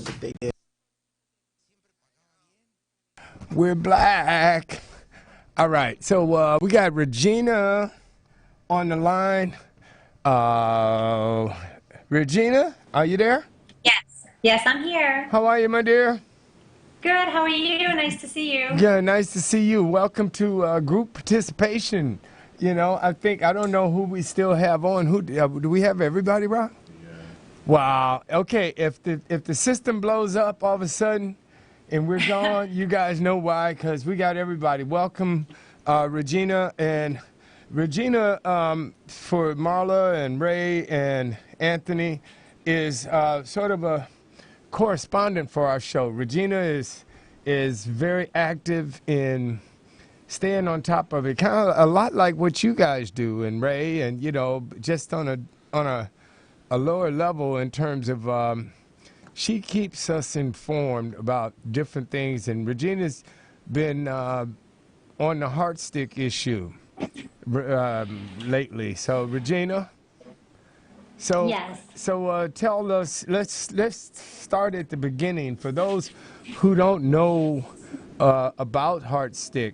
that they did. We're black. All right, so we got Regina on the line. Regina, are you there? Yes, I'm here. How are you, my dear? Good. How are you? Nice to see you. Yeah, nice to see you. Welcome to group participation. You know, I don't know who we still have on. Who do we have? Everybody, Rob? Yeah. Wow. Okay. If the system blows up all of a sudden, and we're gone, you guys know why, because we got everybody. Welcome, Regina. And Regina, for Marla and Ray and Anthony, is sort of a correspondent for our show. Regina is very active in staying on top of it, kind of a lot like what you guys do, and Ray, and just on a lower level in terms of she keeps us informed about different things. And Regina's been on the Heartstick issue lately. So Regina. So, yes. So tell us. Let's start at the beginning. For those who don't know about Heartstick,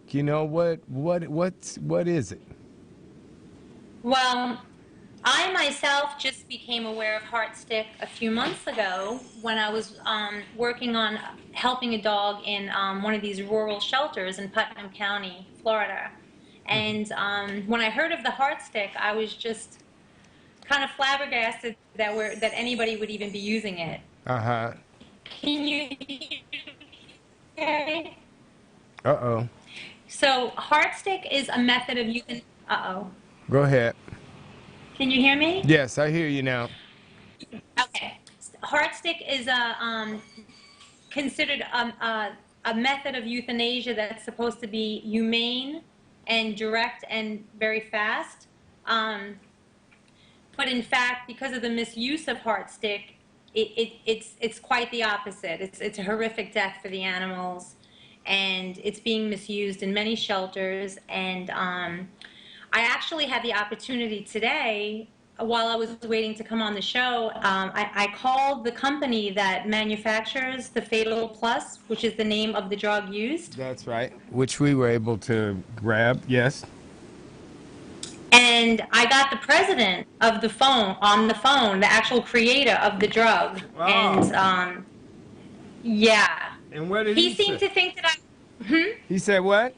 what is it? Well, I myself just became aware of Heartstick a few months ago when I was working on helping a dog in one of these rural shelters in Putnam County, Florida. And when I heard of the Heartstick, I was just kind of flabbergasted that anybody would even be using it. Uh-huh. Can you hear me? Uh-oh. So Heartstick is a method of euthanasia. Uh-oh. Go ahead. Can you hear me? Yes, I hear you now. Okay. Heartstick is considered a method of euthanasia that's supposed to be humane and direct and very fast. But in fact, because of the misuse of Heartstick, it's quite the opposite. It's a horrific death for the animals, and it's being misused in many shelters. And I actually had the opportunity today, while I was waiting to come on the show, I called the company that manufactures the Fatal Plus, which is the name of the drug used. That's right, which we were able to grab, yes. And I got the president of the phone, the actual creator of the drug. Oh. And yeah. And what did he seemed to think that He said what?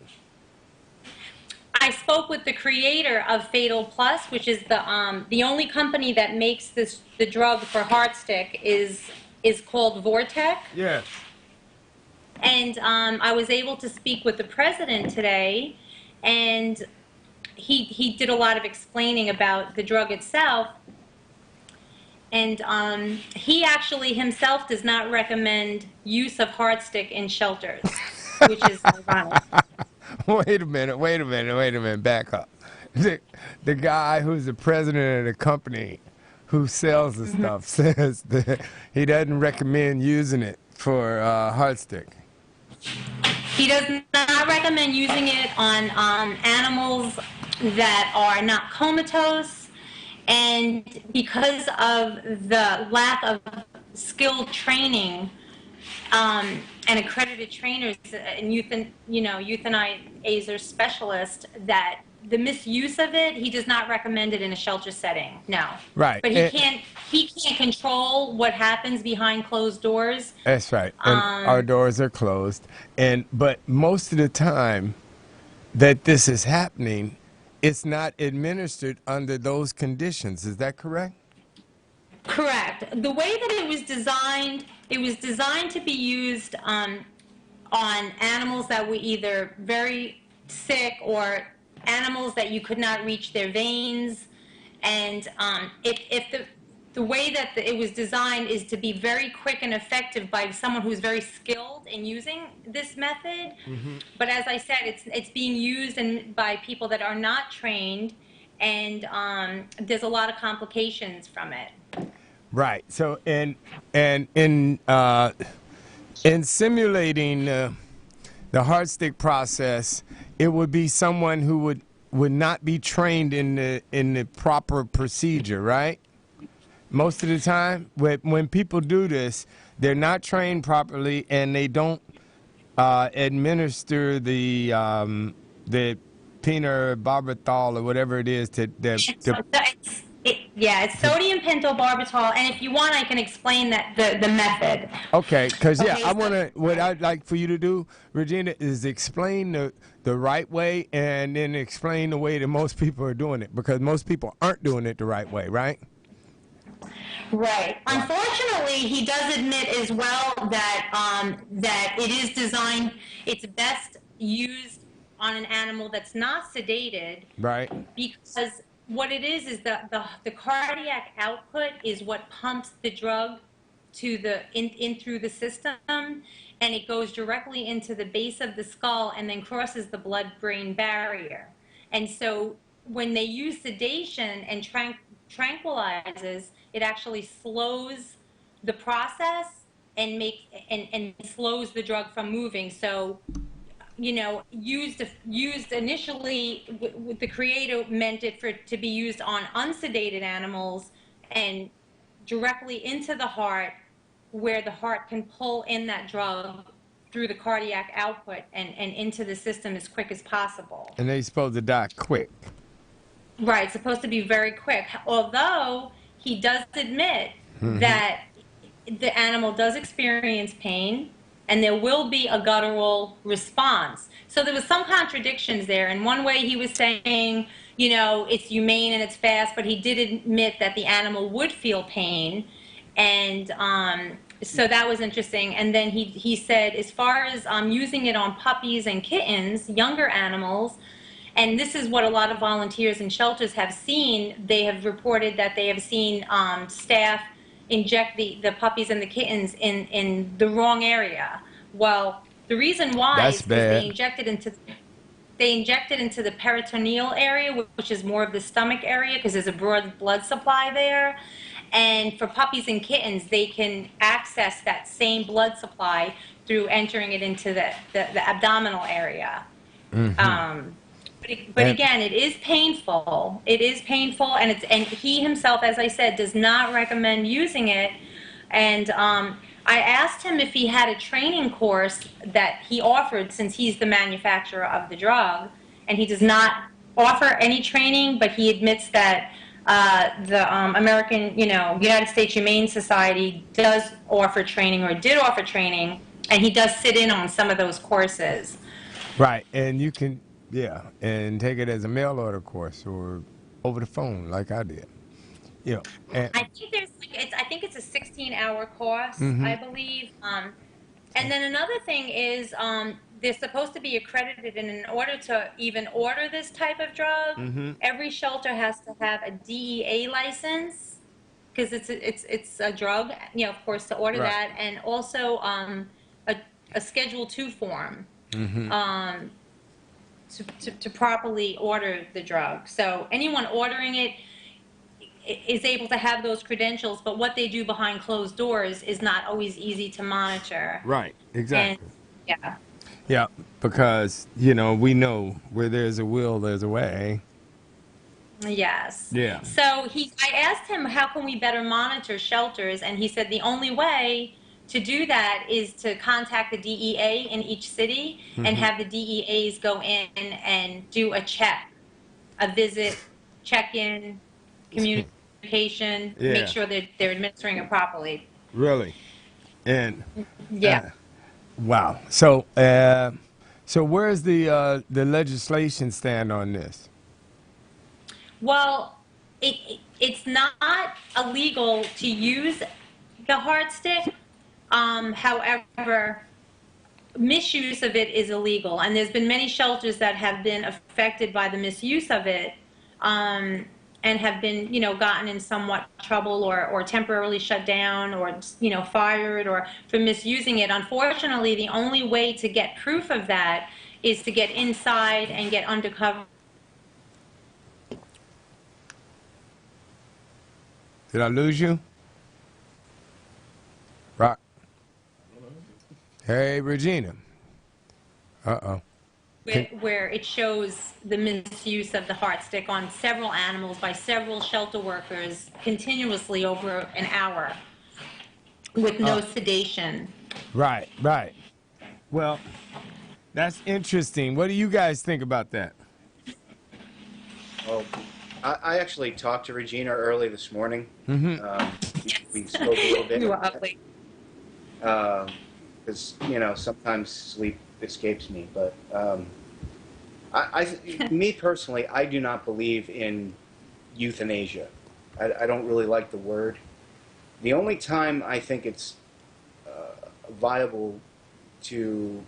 I spoke with the creator of Fatal Plus, which is the only company that makes the drug for Heartstick is called Vortec. Yes. And I was able to speak with the president today, and he did a lot of explaining about the drug itself, and he actually himself does not recommend use of Heartstick in shelters, which is ironic. Wait a minute, back up. The guy who's the president of the company who sells the stuff says that he doesn't recommend using it for Heartstick. He does not recommend using it on animals that are not comatose, and because of the lack of skilled training and accredited trainers and euthanizer specialists, that the misuse of it, he does not recommend it in a shelter setting. No. Right. But he can't control what happens behind closed doors. That's right. And our doors are closed. But most of the time that this is happening, it's not administered under those conditions. Is that correct? Correct. The way that it was designed to be used on animals that were either very sick or animals that you could not reach their veins. And if the way that it was designed is to be very quick and effective by someone who's very skilled in using this method. Mm-hmm. But as I said, it's being used by people that are not trained, and there's a lot of complications from it. Right. So in simulating the Heartstick process, it would be someone who would not be trained in the proper procedure, right? Most of the time, when people do this, they're not trained properly, and they don't administer the pentobarbital or whatever it is It's sodium pentobarbital, and if you want, I can explain that the method. Okay, because Okay, I so- want to. What I'd like for you to do, Regina, is explain the right way, and then explain the way that most people are doing it, because most people aren't doing it the right way, right? Right. Unfortunately, he does admit as well that that it is designed. It's best used on an animal that's not sedated, Right. because what it is that the cardiac output is what pumps the drug to the in through the system, and it goes directly into the base of the skull and then crosses the blood-brain barrier. And so when they use sedation and tranquilizes, it actually slows the process and makes and slows the drug from moving. So, you know, used initially, the creator meant it to be used on unsedated animals and directly into the heart, where the heart can pull in that drug through the cardiac output and into the system as quick as possible. And they're supposed to die quick. Right, it's supposed to be very quick. Although he does admit that the animal does experience pain and there will be a guttural response. So there was some contradictions there. In one way he was saying, you know, it's humane and it's fast, but he did admit that the animal would feel pain. And so that was interesting. And then he said, as far as using it on puppies and kittens, younger animals, and this is what a lot of volunteers and shelters have seen. They have reported that they have seen staff inject the puppies and the kittens in the wrong area. Well, the reason why That's is bad. they inject it into the peritoneal area, which is more of the stomach area, because there's a broad blood supply there. And for puppies and kittens, they can access that same blood supply through entering it into the abdominal area. But again, it is painful. It is painful, and he himself, as I said, does not recommend using it. And I asked him if he had a training course that he offered, since he's the manufacturer of the drug, and he does not offer any training, but he admits that the American, United States Humane Society does offer training, or did offer training, and he does sit in on some of those courses. Right, and you can, and take it as a mail order course or over the phone, like I did. Yeah, and I think it's a 16-hour course, I believe. And then another thing is, they're supposed to be accredited, and in order to even order this type of drug, every shelter has to have a DEA license, because it's a drug, of course, to order Right. that, and also a Schedule II form. To properly order the drug. So anyone ordering it is able to have those credentials, but what they do behind closed doors is not always easy to monitor. right, exactly. And, Yeah, because, we know where there's a will, there's a way. yes. Yeah. So I asked him, how can we better monitor shelters? And he said the only way to do that is to contact the DEA in each city and have the DEAs go in and do a check, a visit, check-in, communication, Yeah. make sure that they're administering it properly. Really? And Yeah. wow. So where's the legislation stand on this? Well, it's not illegal to use the Heartstick. However, misuse of it is illegal, and there's been many shelters that have been affected by the misuse of it, and have been, gotten in somewhat trouble or temporarily shut down or, fired or for misusing it. Unfortunately, the only way to get proof of that is to get inside and get undercover. Did I lose you? Rock. Hey, Regina. Uh-oh. Where it shows the misuse of the Heartstick on several animals by several shelter workers continuously over an hour. with no sedation. Right, right. Well, that's interesting. What do you guys think about that? Well, I actually talked to Regina early this morning. We spoke a little bit. You were up late. Because sometimes sleep escapes me. But me personally, I do not believe in euthanasia. I don't really like the word. The only time I think it's viable to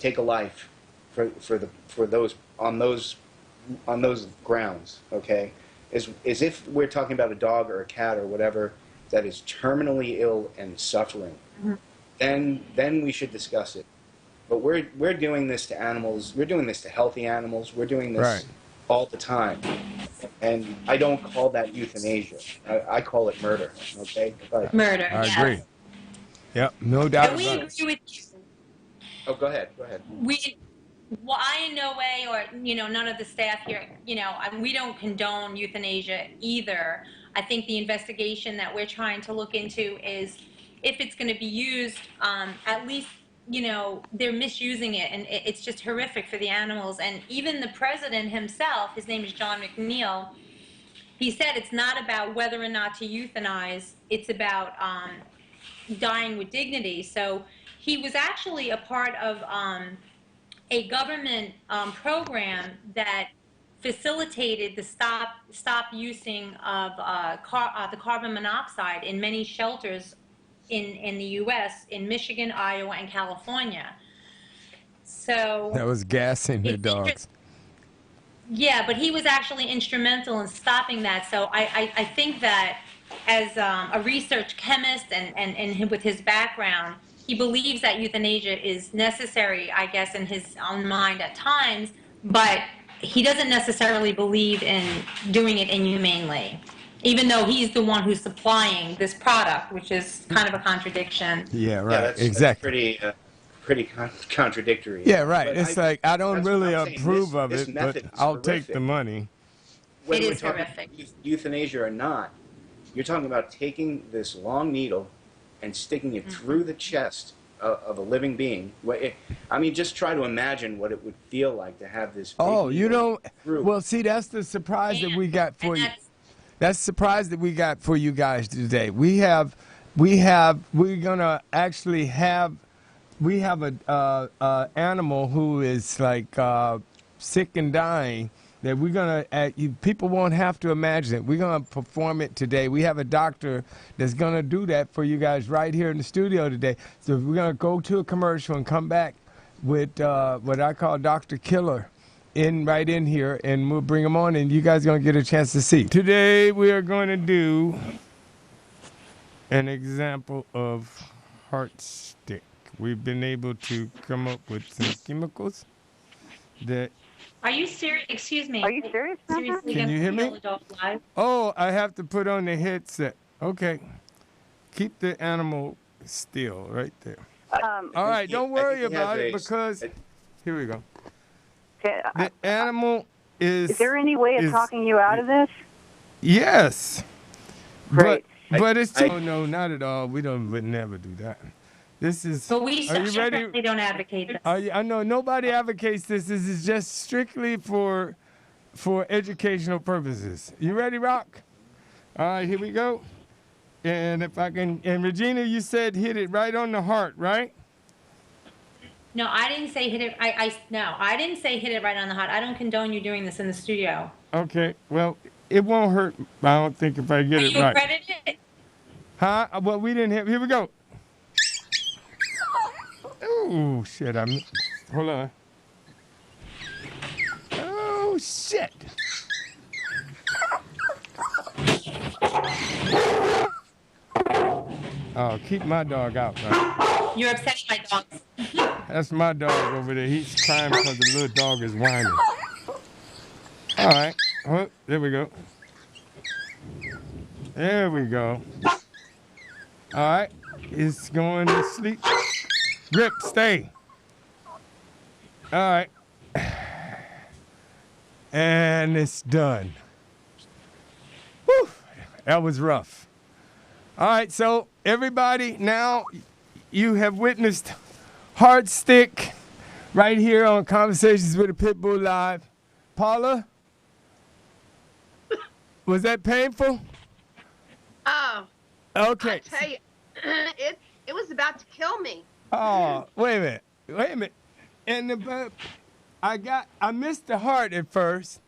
take a life for those on those grounds, okay, is if we're talking about a dog or a cat or whatever that is terminally ill and suffering, then we should discuss it. But we're doing this to animals. We're doing this to healthy animals. We're doing this all the time, and I don't call that euthanasia. I call it murder. Okay. Murder. I yes. agree. Yep, no doubt And we about it. agree with you. Oh, go ahead. Go ahead. I in no way, or none of the staff here, we don't condone euthanasia either. I think the investigation that we're trying to look into is if it's going to be used, at least they're misusing it, and it's just horrific for the animals. And even the president himself, his name is John McNeil, he said it's not about whether or not to euthanize, it's about dying with dignity. So he was actually a part of a government program that facilitated the stop using of the carbon monoxide in many shelters in the U.S., in Michigan, Iowa, and California. So That was gassing the dogs. Yeah, but he was actually instrumental in stopping that. So I think that as a research chemist and with his background, he believes that euthanasia is necessary, I guess, in his own mind at times, but he doesn't necessarily believe in doing it inhumanely, even though he's the one who's supplying this product, which is kind of a contradiction. Yeah, right. Yeah, that's exactly. pretty contradictory. Yeah, right. But it's like I don't that's really what I'm saying. approve of This it, but method is I'll take horrific. the money. Whether It we're is talking horrific. euthanasia or not, you're talking about taking this long needle and sticking it through the chest of a living being. I mean, just try to imagine what it would feel like to have this. Oh, big you needle don't. through. Well, see, that's the surprise that we got for you. that's- That's the surprise that we got for you guys today. We're gonna actually have. We have a animal who is like sick and dying that we're gonna people won't have to imagine it. We're gonna perform it today. We have a doctor that's gonna do that for you guys right here in the studio today. So we're gonna go to a commercial and come back with what I call Dr. Killer right in here, and we'll bring him on, and you guys are gonna get a chance to see. Today we are going to do an example of Heartstick. We've been able to come up with some chemicals that. Are you serious? Excuse me. Are you serious? Seriously, Can you hear me? Live? Oh, I have to put on the headset. Okay. Keep the animal still right there. All right, don't worry about it because. Here we go. The animal is there any way of talking you out of this? Yes. Great. But it's. Oh, no, not at all. We would never do that. This is. But we Are you ready? certainly don't advocate this. I know nobody advocates this. This is just strictly for educational purposes. You ready, Rock? All right, here we go. And if I can, and Regina, you said hit it right on the heart, right? No, I didn't say hit it. No, I didn't say hit it right on the heart. I don't condone you doing this in the studio. Okay, well, it won't hurt, I don't think, if I get Are it you right. accredited? Huh? Well, we didn't have, here we go. Oh, shit, hold on. Oh, shit. Oh, keep my dog out, man. You're upsetting my dogs. That's my dog over there. He's crying because the little dog is whining. All right. Oh, there we go. There we go. All right. It's going to sleep. Grip, stay. All right. And it's done. Whew. That was rough. All right, so everybody, now you have witnessed Heartstick right here on Conversations with a Pitbull Live. Paula, was that painful? Oh, Okay. I tell you, it was about to kill me. Oh, wait a minute. And I missed the heart at first,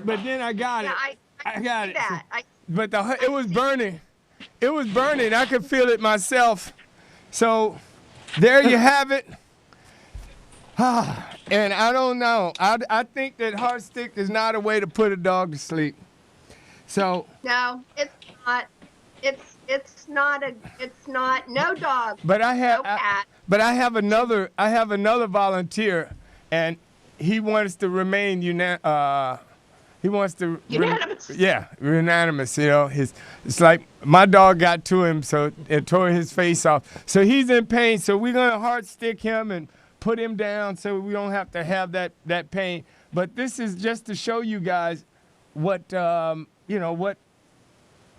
but then I got Yeah, it. I got see it. that. But it was burning. It was burning. I could feel it myself. So there you have it. And I don't know. I think that Heartstick is not a way to put a dog to sleep. So No, it's not. It's not. No dog. But I have, no cat. but I have another volunteer, and he wants to remain he wants to Unanimous. unanimous. You know, it's like my dog got to him, so it tore his face off. So he's in pain. So we're gonna Heartstick him and put him down, so we don't have to have that pain. But this is just to show you guys what what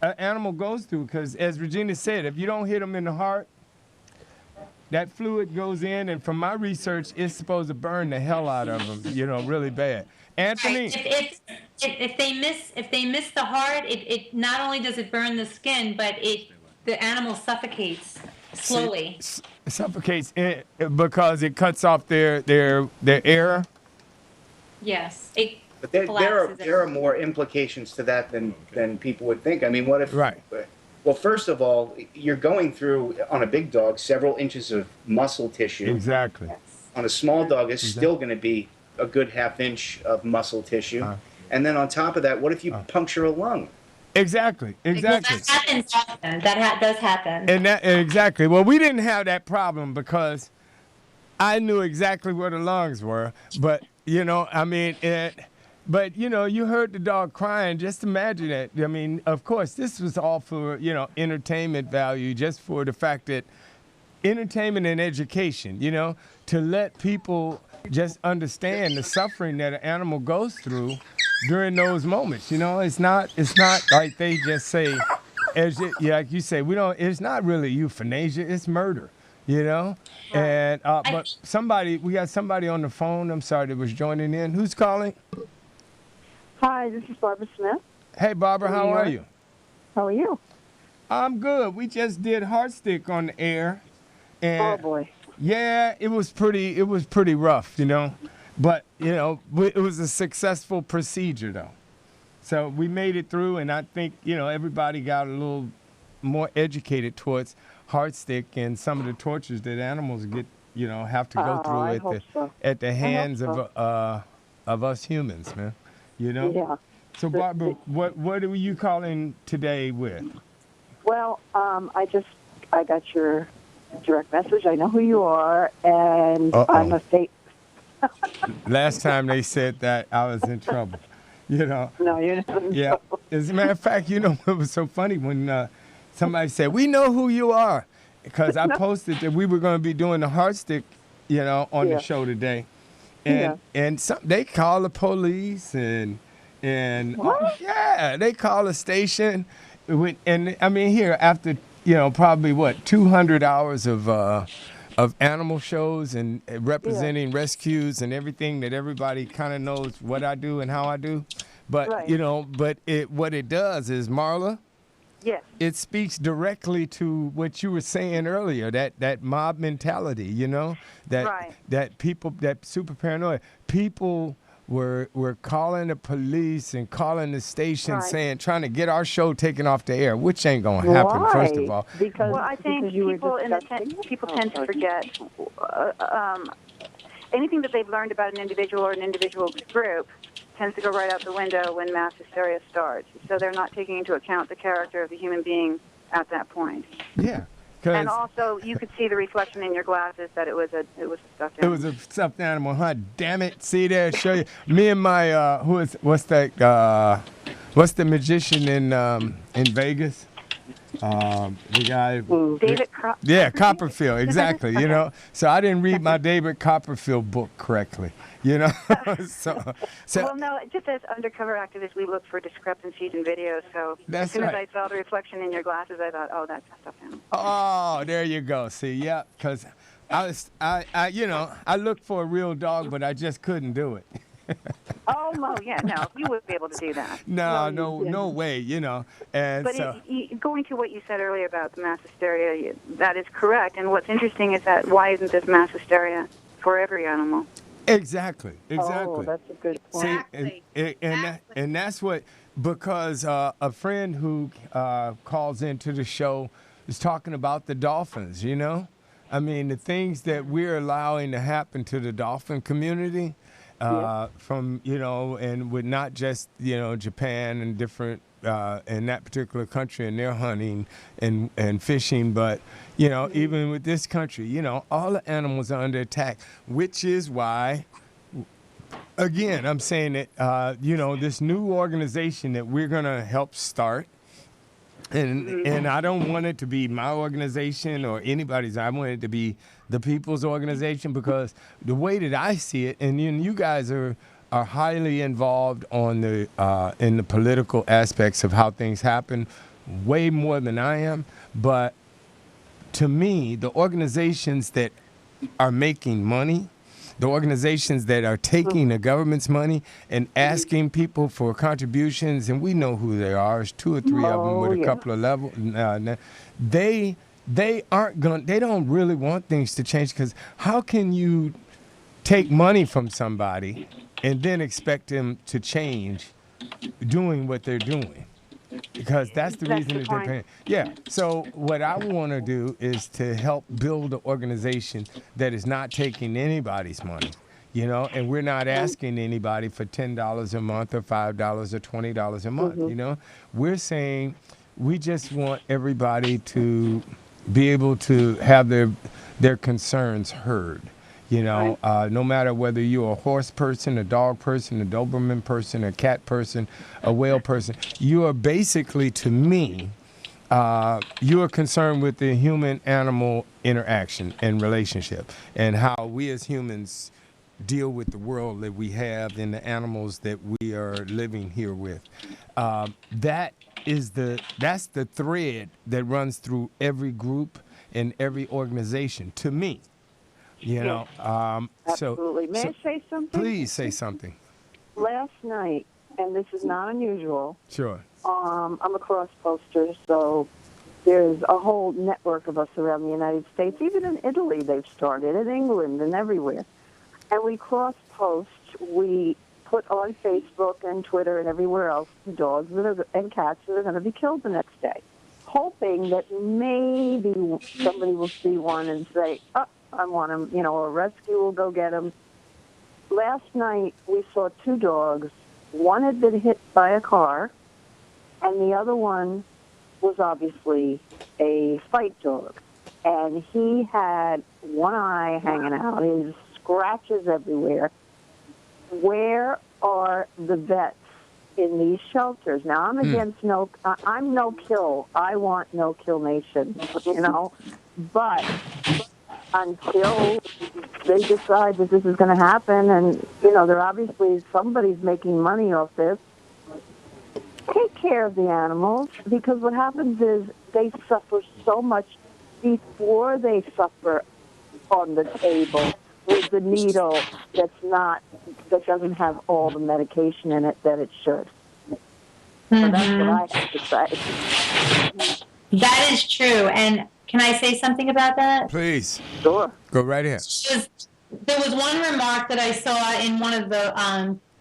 an animal goes through. Because as Regina said, if you don't hit them in the heart, that fluid goes in, and from my research, it's supposed to burn the hell out of them. Really bad. Anthony. If they miss the heart, it not only does it burn the skin, but the animal suffocates slowly. Suffocates because it cuts off their air. Yes, But there are more implications to that than people would think. I mean, what if? Right. Well, first of all, you're going through on a big dog several inches of muscle tissue. Exactly. On a small dog, it's still going to be a good half-inch of muscle tissue. And then on top of that, what if you puncture a lung? Exactly. Well, that happens often. Does happen. And exactly. Well, we didn't have that problem because I knew exactly where the lungs were. But but you heard the dog crying. Just imagine it. I mean, of course, this was all for entertainment value, just for the fact that entertainment and education. To let people just understand the suffering that an animal goes through during those moments. It's not like they just say, like you say, it's not really euthanasia, it's murder, And but we got somebody on the phone, I'm sorry, that was joining in. Who's calling? Hi, this is Barbara Smith. Hey, Barbara, how are you? How are you? I'm good. We just did Heartstick on the air. And Oh, boy. yeah, it was pretty rough, But, it was a successful procedure, though. So we made it through, and I think, everybody got a little more educated towards Heartstick and some of the tortures that animals get, have to go through at the hands of us humans, man. Yeah. So, Barbara, what are you calling today with? Well, I got your direct message. I know who you are, and I'm a fake. Last time they said that, I was in trouble. No, you're not. Yeah. As a matter of fact, it was so funny when somebody said, "We know who you are," because I posted that we were going to be doing the Heartstick, on the show today, and they call the police and they call the station, and I mean here after probably 200 hours of animal shows and representing rescues and everything that everybody kind of knows what I do and how I do. But, what it does is, Marla, Yes. it speaks directly to what you were saying earlier, that mob mentality, that people, that super paranoia. People were calling the police and calling the station trying to get our show taken off the air, which ain't going to happen, first of all. Because, I think people tend to forget anything that they've learned about an individual or an individual group tends to go right out the window when mass hysteria starts. So they're not taking into account the character of the human being at that point. Yeah. And also, you could see the reflection in your glasses that it was a stuffed animal. It was a stuffed animal, huh? Damn it! See there, show you. Me and my what's the magician in Vegas? The guy. David Yeah, Copperfield? Copperfield, exactly. You know, so I didn't read my David Copperfield book correctly. You know, so Well, no, just as undercover activists, we look for discrepancies in videos. So as That's soon as I right. saw the reflection in your glasses, I thought, oh, that's a stuffed animal. Oh, there you go. See, yeah, because you know, I looked for a real dog, but I just couldn't do it. Oh, no, yeah, no, you wouldn't be able to do that. No way. You know, and But so going to what you said earlier about the mass hysteria, that is correct. And what's interesting is that why isn't this mass hysteria for every animal? exactly. Oh, that's a good point. See, Exactly. and that's what, because a friend who calls into the show is talking about the dolphins, you know? I mean, the things that we're allowing to happen to the dolphin community from, you know, and with not just, you know, Japan and different, in that particular country and their hunting and fishing, but, you know, even with this country, you know, all the animals are under attack, which is why, again, I'm saying that, you know, this new organization that we're going to help start, and I don't want it to be my organization or anybody's. I want it to be the people's organization, because the way that I see it, and you guys are highly involved on the in the political aspects of how things happen, way more than I am. But to me, the organizations that are making money, the organizations that are taking the government's money and asking people for contributions, and we know who they are. There's 2 or 3 of them with a couple of levels. They aren't going. They don't really want things to change, because how can you take money from somebody and then expect them to change doing what they're doing? Because that's the reason that they're paying. Yeah. So what I want to do is to help build an organization that is not taking anybody's money, you know, and we're not asking anybody for $10 a month or $5 or $20 a month. You know, we're saying we just want everybody to be able to have their concerns heard. You know, no matter whether you're a horse person, a dog person, a Doberman person, a cat person, a whale person, you are basically, to me, you are concerned with the human-animal interaction and relationship, and how we as humans deal with the world that we have and the animals that we are living here with. That's the thread that runs through every group and every organization, to me. You know, Absolutely. May I say something? Please say something. Last night, and this is not unusual, Sure. I'm a cross poster, so there's a whole network of us around the United States. Even in Italy, they've started, in England and everywhere. And we cross post, we put on Facebook and Twitter and everywhere else the dogs and cats that are going to be killed the next day, hoping that maybe somebody will see one and say, oh, I want him, you know, a rescue will go get him. Last night, we saw 2 dogs. One had been hit by a car, and the other one was obviously a fight dog. And he had one eye hanging out, his scratches everywhere. Where are the vets in these shelters? Now, I'm against I'm no kill. I want no kill nation, you know, but until they decide that this is going to happen, and, you know, they're obviously, somebody's making money off this, take care of the animals, because what happens is they suffer so much before they suffer on the table with the needle that doesn't have all the medication in it that it should. So that's what I have to say. That is true. And can I say something about that? Please. Sure. Go right ahead. There was one remark that I saw in one of the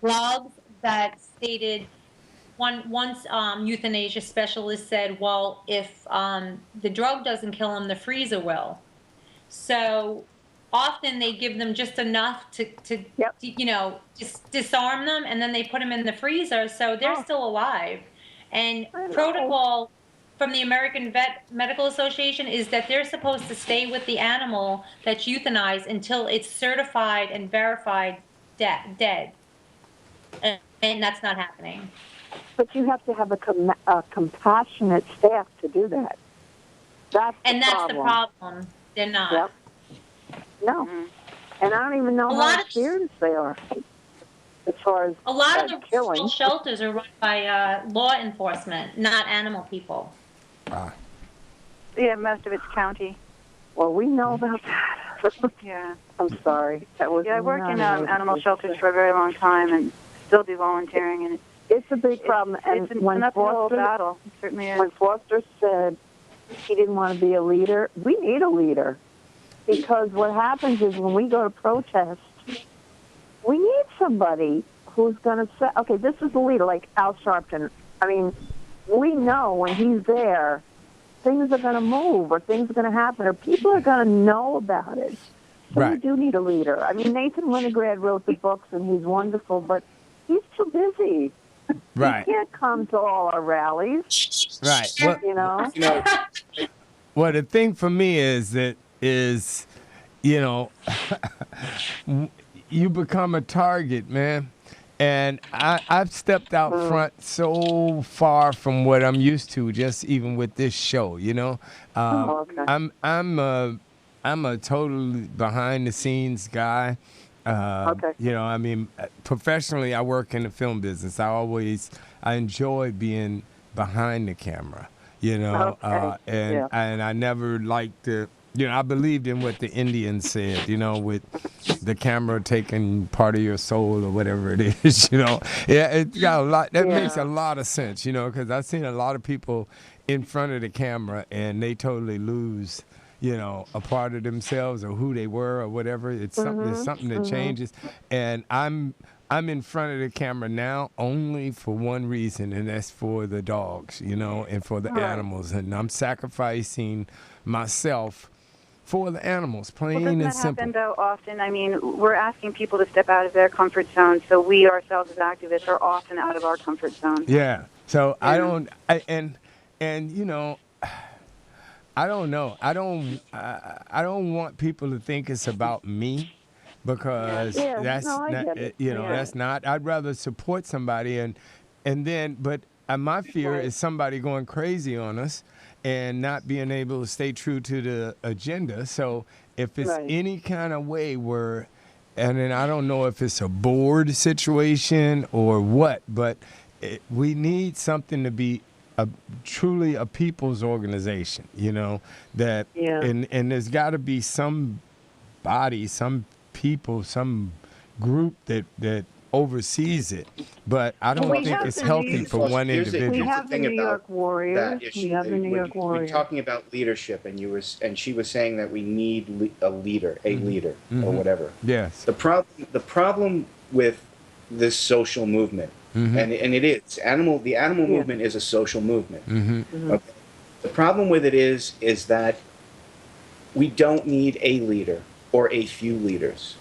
blogs that stated once euthanasia specialist said, well, if the drug doesn't kill him, the freezer will. So often they give them just enough to you know, just disarm them, and then they put them in the freezer, so they're still alive. And protocol from the American Medical Association is that they're supposed to stay with the animal that's euthanized until it's certified and verified dead. And that's not happening. But you have to have a compassionate staff to do that. That's And the that's the problem. problem. They're not. Yep. No. And I don't even know A how lot of experienced they are as far as a lot of the killing. shelters are run by law enforcement, not animal people. Yeah, most of it's county. Well, we know about that. Yeah. I'm sorry. That was Yeah, I worked in not animal shelters for a very long time and still do volunteering, and It's a big problem. And it's an when uphill Foster, battle. It certainly is. when Foster said he didn't want to be a leader, we need a leader. Because what happens is when we go to protest, we need somebody who's going to say, okay, this is the leader, like Al Sharpton. I mean, we know when he's there, things are going to move or things are going to happen or people are going to know about it. So we Right. do need a leader. I mean, Nathan Winograd wrote the books and he's wonderful, but he's too busy. Right. He can't come to all our rallies, Right. Well, you know? You know, well, the thing for me is, you know, you become a target, man. And I've stepped out front so far from what I'm used to, just even with this show, you know. Okay. I'm a totally behind the scenes guy. Okay. You know, I mean, professionally, I work in the film business. I enjoy being behind the camera. You know, Okay. Yeah. and I never liked to. You know, I believed in what the Indians said, you know, with the camera taking part of your soul or whatever it is, you know. Yeah, it got a lot. That makes a lot of sense, you know, because I've seen a lot of people in front of the camera and they totally lose, you know, a part of themselves or who they were or whatever. It's something that changes. And I'm in front of the camera now only for one reason, and that's for the dogs, you know, and for the animals. And I'm sacrificing myself for the animals, plain Well, doesn't and that simple. happen, though, often? I mean, we're asking people to step out of their comfort zone, so we ourselves as activists are often out of our comfort zone. Yeah. So and you know, I don't know. I don't want people to think it's about me because Yeah, that's no, I not, get it. you know, Yeah. that's not. I'd rather support somebody and then, but my fear is somebody going crazy on us and not being able to stay true to the agenda. So if it's Right. any kind of way where, and then I don't know if it's a board situation or what, but we need something to be truly a people's organization, you know, that, Yeah. and there's got to be some body, some people, some group that oversees it. But I don't we think have it's the healthy New- for one here's the- individual. We here's have the thing New about York Warriors. that issue. We have the New When York we're Warriors. talking about leadership, and she was saying that we need a leader, or whatever. Yes. The problem with this social movement, and it is the animal movement is a social movement. Okay? The problem with it is that we don't need a leader or a few leaders.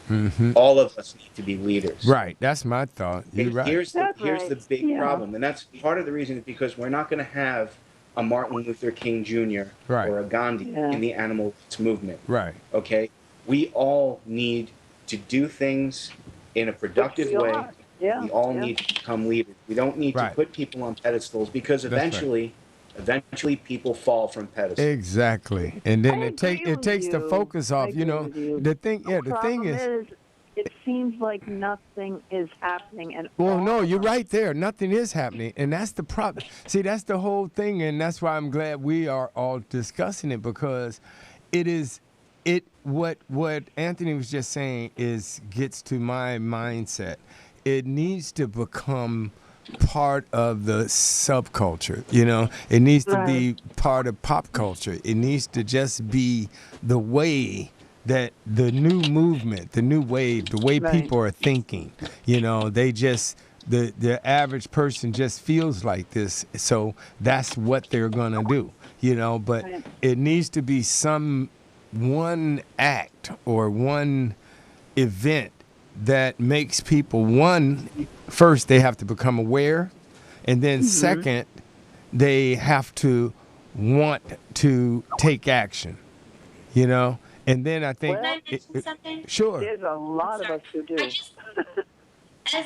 All of us need to be leaders. Right. That's my thought. You're And right. here's That's the right. big Yeah. problem, and that's part of the reason is because we're not going to have a Martin Luther King Jr. Right. or a Gandhi Yeah. in the animal rights movement. Right. Okay, we all need to do things in a productive we way. are. Yeah, We all yeah. need to become leaders. We don't need Right. to put people on pedestals because That's right. eventually people fall from pedestals. Exactly. And then I it agree with takes the you. focus I off, you agree know. with you. The thing Problem is it seems like nothing is happening. And well, all no, of you're us- right there. Nothing is happening, and that's the problem. See, that's the whole thing, and that's why I'm glad we are all discussing it because what Anthony was just saying gets to my mindset. It needs to become part of the subculture, you know. It needs to be part of pop culture. It needs to just be the way that the new movement, the new wave, the way Right. people are thinking, you know, they just the average person just feels like this, so that's what they're gonna do, you know. But Right. it needs to be one act or one event that makes people first they have to become aware, and then second they have to want to take action, you know. And then I think Can I mention something? sure. There's a lot of us who do. I just, as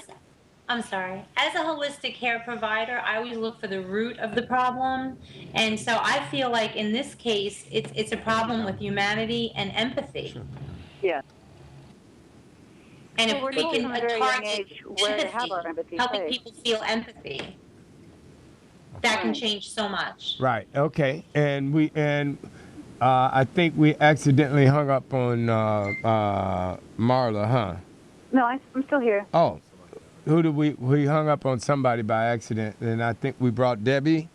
I'm sorry. As a holistic care provider, I always look for the root of the problem. And so I feel like in this case, it's a problem with humanity and empathy. Yeah. And Well, if we're we told can from a very young target age where to have our empathy, empathy helping placed. people feel empathy, that can Right. change so much. Right. Okay. And I think we accidentally hung up on Marla, huh? No, I'm still here. Oh, who did we hung up on somebody by accident, and I think we brought Debbie.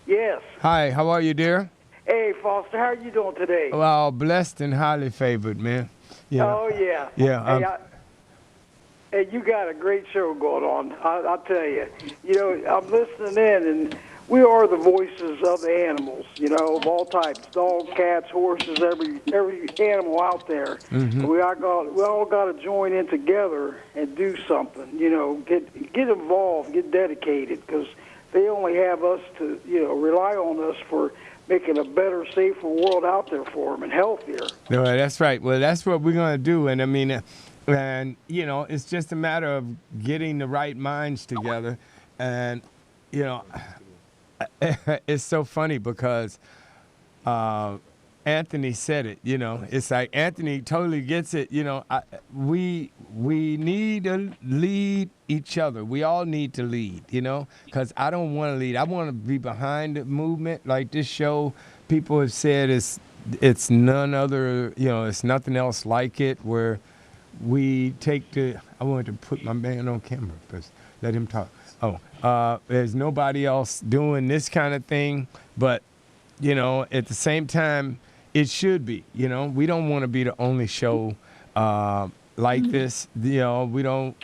Yes. Hi, how are you, dear? Hey, Foster, how are you doing today? Well, blessed and highly favored, man. Yeah. Oh, yeah. Yeah. Hey, you got a great show going on. I'll tell you. You know, I'm listening in, and we are the voices of the animals, you know, of all types, dogs, cats, horses, every animal out there. Mm-hmm. We all got to join in together and do something, you know, get involved, get dedicated, because they only have us to, you know, rely on us for making a better, safer world out there for them and healthier. No, that's right. Well, that's what we're going to do. And I mean, and, you know, it's just a matter of getting the right minds together. And, you know, it's so funny because Anthony said it, you know, it's like Anthony totally gets it. You know, we need to lead each other. We all need to lead, you know, because I don't want to lead. I want to be behind the movement. Like this show, people have said it's none other, you know, it's nothing else like it, where we take I wanted to put my man on camera, but let him talk. There's nobody else doing this kind of thing, but, you know, at the same time, it should be. You know, we don't want to be the only show like this. You know, we don't,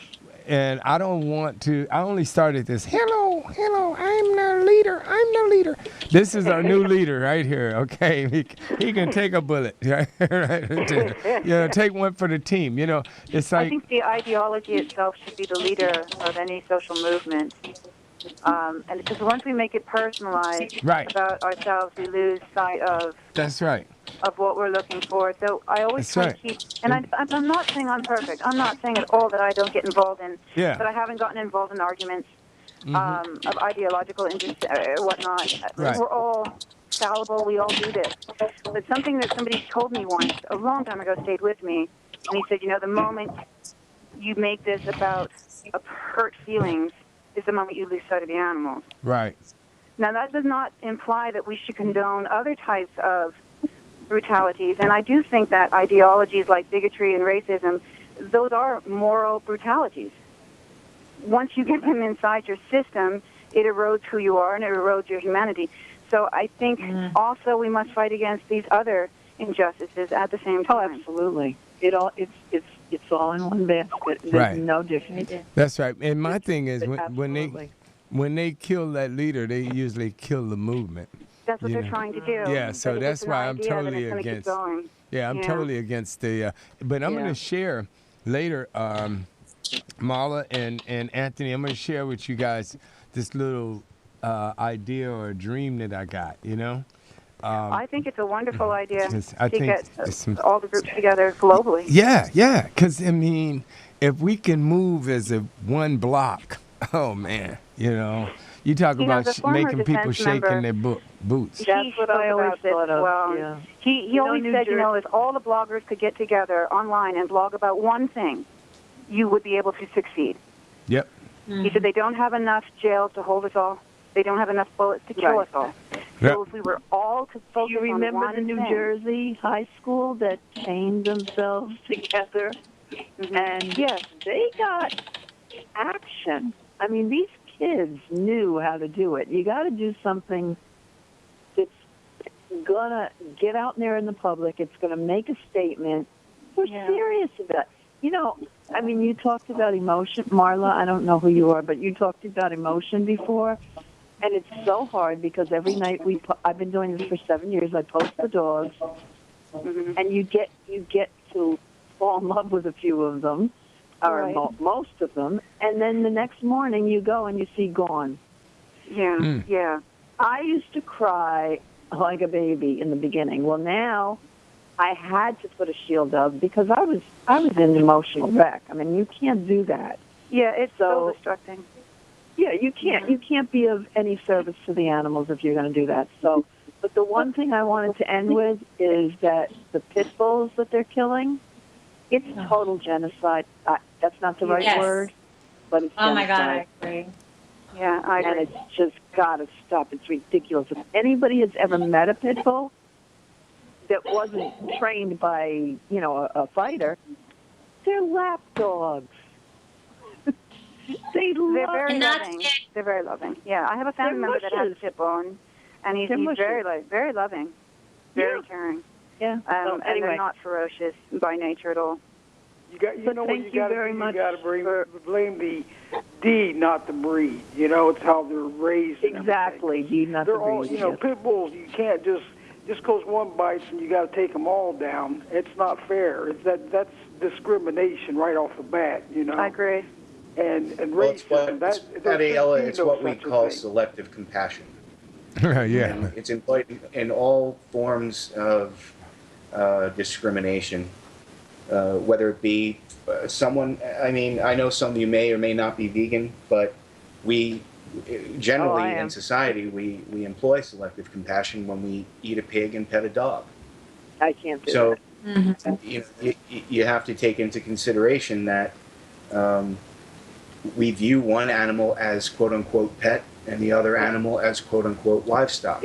and I don't want to. I only started this. Hello, I'm the leader. This is our new leader right here. Okay, he can take a bullet. Right, you know, take one for the team. You know, it's like I think the ideology itself should be the leader of any social movement. And because once we make it personalized Right. about ourselves, we lose sight of That's right. what we're looking for. So I always That's try right. to keep, and I'm not saying I'm perfect. I'm not saying at all that I don't get involved in, Yeah. that I haven't gotten involved in arguments of ideological interest or whatnot. Right. We're all fallible. We all do this. But something that somebody told me once, a long time ago, stayed with me. And he said, you know, the moment you make this about hurt feelings is the moment you lose sight of the animals. Right. Now, that does not imply that we should condone other types of brutalities. And I do think that ideologies like bigotry and racism, those are moral brutalities. Once you get them inside your system, it erodes who you are and it erodes your humanity. So I think also we must fight against these other injustices at the same time. Oh, absolutely. It's all in one basket. There's Right. no difference. That's right. And my thing is Absolutely. when they kill that leader, they usually kill the movement. That's what You they're know. trying to do. Yeah, so But if that's it's an why I'm idea, then totally it's gonna keep against. going. Yeah, I'm Yeah. totally against the. But I'm going to share later, Marla and Anthony. I'm going to share with you guys this little idea or dream that I got. You know. I think it's a wonderful idea I to think get it's some- all the groups together globally. Yeah, because I mean, if we can move as a one block, oh man, you know, you talk You know, about the former making people defense member- shaking their boots. That's what I always thought of. Well, Yeah. he always said, you know, if all the bloggers could get together online and blog about one thing, you would be able to succeed. Yep. He said they don't have enough jails to hold us all. They don't have enough bullets to kill us all. Yep. So if we were all to focus You remember on the one New thing, Jersey high school that chained themselves together? And yes, they got action. I mean, these kids knew how to do it. You got to do something that's going to get out there in the public. It's going to make a statement. We're serious about it. You know, I mean, you talked about emotion. Marla, I don't know who you are, but you talked about emotion before. And it's so hard because every night I've been doing this for 7 years. I post the dogs, and you get to fall in love with a few of them, or most of them, and then the next morning you go and you see gone. yeah. I used to cry like a baby in the beginning. Well, now I had to put a shield up because I was an emotional wreck. I mean, you can't do that. Yeah, it's So- so distracting. Yeah, you can't be of any service to the animals if you're going to do that. So, but the one thing I wanted to end with is that the pit bulls that they're killing, it's total genocide. That's not the right Yes. word, but it's Oh my God, genocide. I agree. Yeah, I And agree. it's just got to stop. It's ridiculous. If anybody has ever met a pit bull that wasn't trained by, a fighter, they're lap dogs. They're They love very And not loving. to- They're very loving. Yeah, I have a family They're member that has a mushes. pit bull, and he's They're very mushes. very loving, very Yeah. caring. Yeah. So And they're anyway, not ferocious by nature at all. You got, you But know what thank you you got to very do. much You got to for- blame the deed, not the breed. It's how they're raised. And exactly. everything. You not They're the all, breed, yes. pit bulls. You can't just because one bites and you got to take them all down. It's not fair. That's discrimination right off the bat. I agree. And Well, it's racism. what, There Adiela, should be it's no what we such a call thing. selective compassion. yeah. And it's employed in all forms of discrimination, whether it be someone. I mean, I know some of you may or may not be vegan, but we generally I am. in society we employ selective compassion when we eat a pig and pet a dog. I can't do So that. you have to take into consideration that we view one animal as quote unquote pet and the other animal as quote unquote livestock.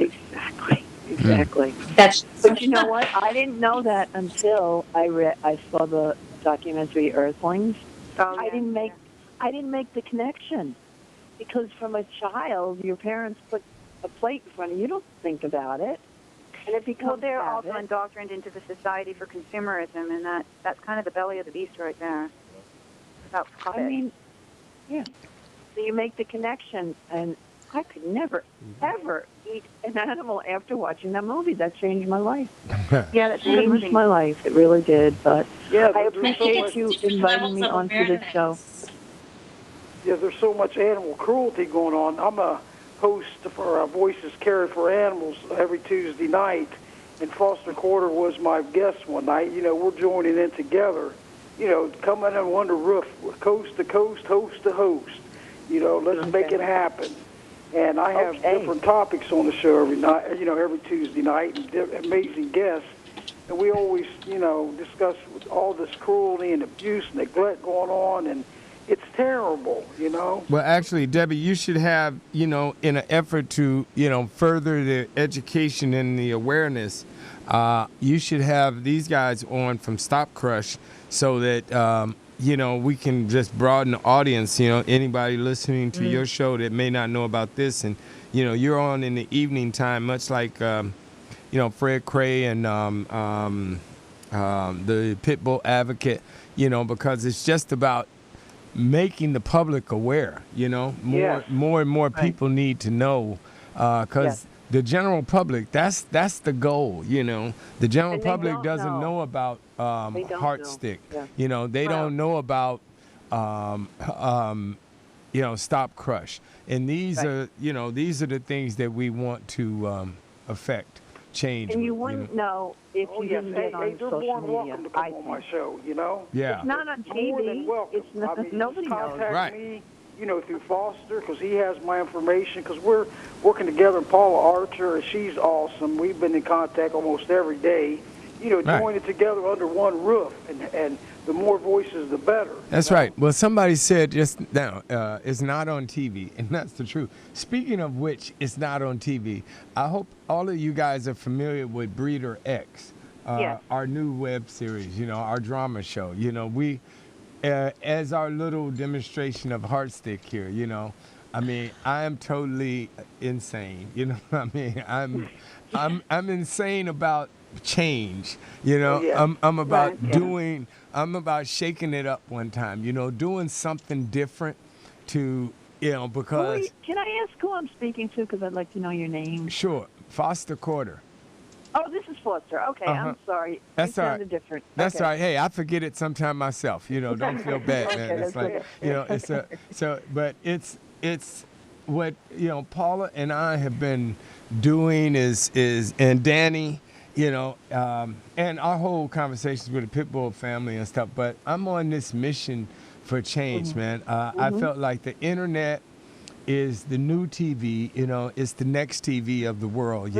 Exactly. That's But you know what? I didn't know that until I saw the documentary Earthlings. Oh, I yeah. didn't make the connection because from a child, your parents put a plate in front of you. You don't think about it, and it becomes Well, they're habit. also indoctrined into the society for consumerism, and that's kind of the belly of the beast right there. About profit. I mean, yeah. So you make the connection, and I could never, ever eat an animal after watching that movie. That changed my life. yeah, that's a good Changed movie. my life. It really did. But Yeah, I there's so appreciate much- you different inviting levels me of onto this show. awareness. Yeah, there's so much animal cruelty going on. I'm a host for Voices Cared for Animals every Tuesday night, and Foster Quarter was my guest one night. We're joining in together, coming under one roof, coast to coast, host to host. Let's make it happen. And I have Okay. different topics on the show every night, every Tuesday night, and amazing guests. And we always, discuss all this cruelty and abuse and neglect going on, and it's terrible, Well, actually, Debbie, you should have, in an effort to, further the education and the awareness, you should have these guys on from Stop Crush so that, we can just broaden the audience, anybody listening to your show that may not know about this. And, you're on in the evening time, much like, Fred Cray and the Pitbull Advocate, because it's just about making the public aware, Yes. more and more people need to know, because Yes. the general public, that's the goal, the general And they public don't doesn't know about They don't Heartstick, know. they don't know about Stop Crush, and these Right. are these are the things that we want to affect change. And you with, wouldn't know if Oh, you yes. didn't Hey, get on they're social more than media. welcome to come I on my think. show, Yeah. It's not on More than TV. welcome. It's not, I mean, nobody just knows. contact Right. me, through Foster, because he has my information, because we're working together. And Paula Archer, and she's awesome. We've been in contact almost every day, Right. joining together under one roof. And the more voices, the better. That's right. Well, somebody said just now, it's not on TV, and that's the truth. Speaking of which, it's not on TV. I hope all of you guys are familiar with Breeder X, Yes. our new web series, our drama show. We, as our little demonstration of Heartstick here, I mean, I am totally insane. I'm insane about change. yeah. I'm about Right. I'm about shaking it up one time. Doing something different to because Can I ask who I'm speaking to? Because I'd like to know your name. sure, Foster Quarter. Oh, this is Foster. Okay, I'm sorry. That's it all sounded right. different. That's okay. all right. Hey, I forget it sometime myself. Don't feel bad, man. Okay, It's that's like okay. but it's what Paula and I have been doing is and Danny And our whole conversations with the pit bull family and stuff. But I'm on this mission for change, man. I felt like the internet is the new TV. It's the next TV of the world.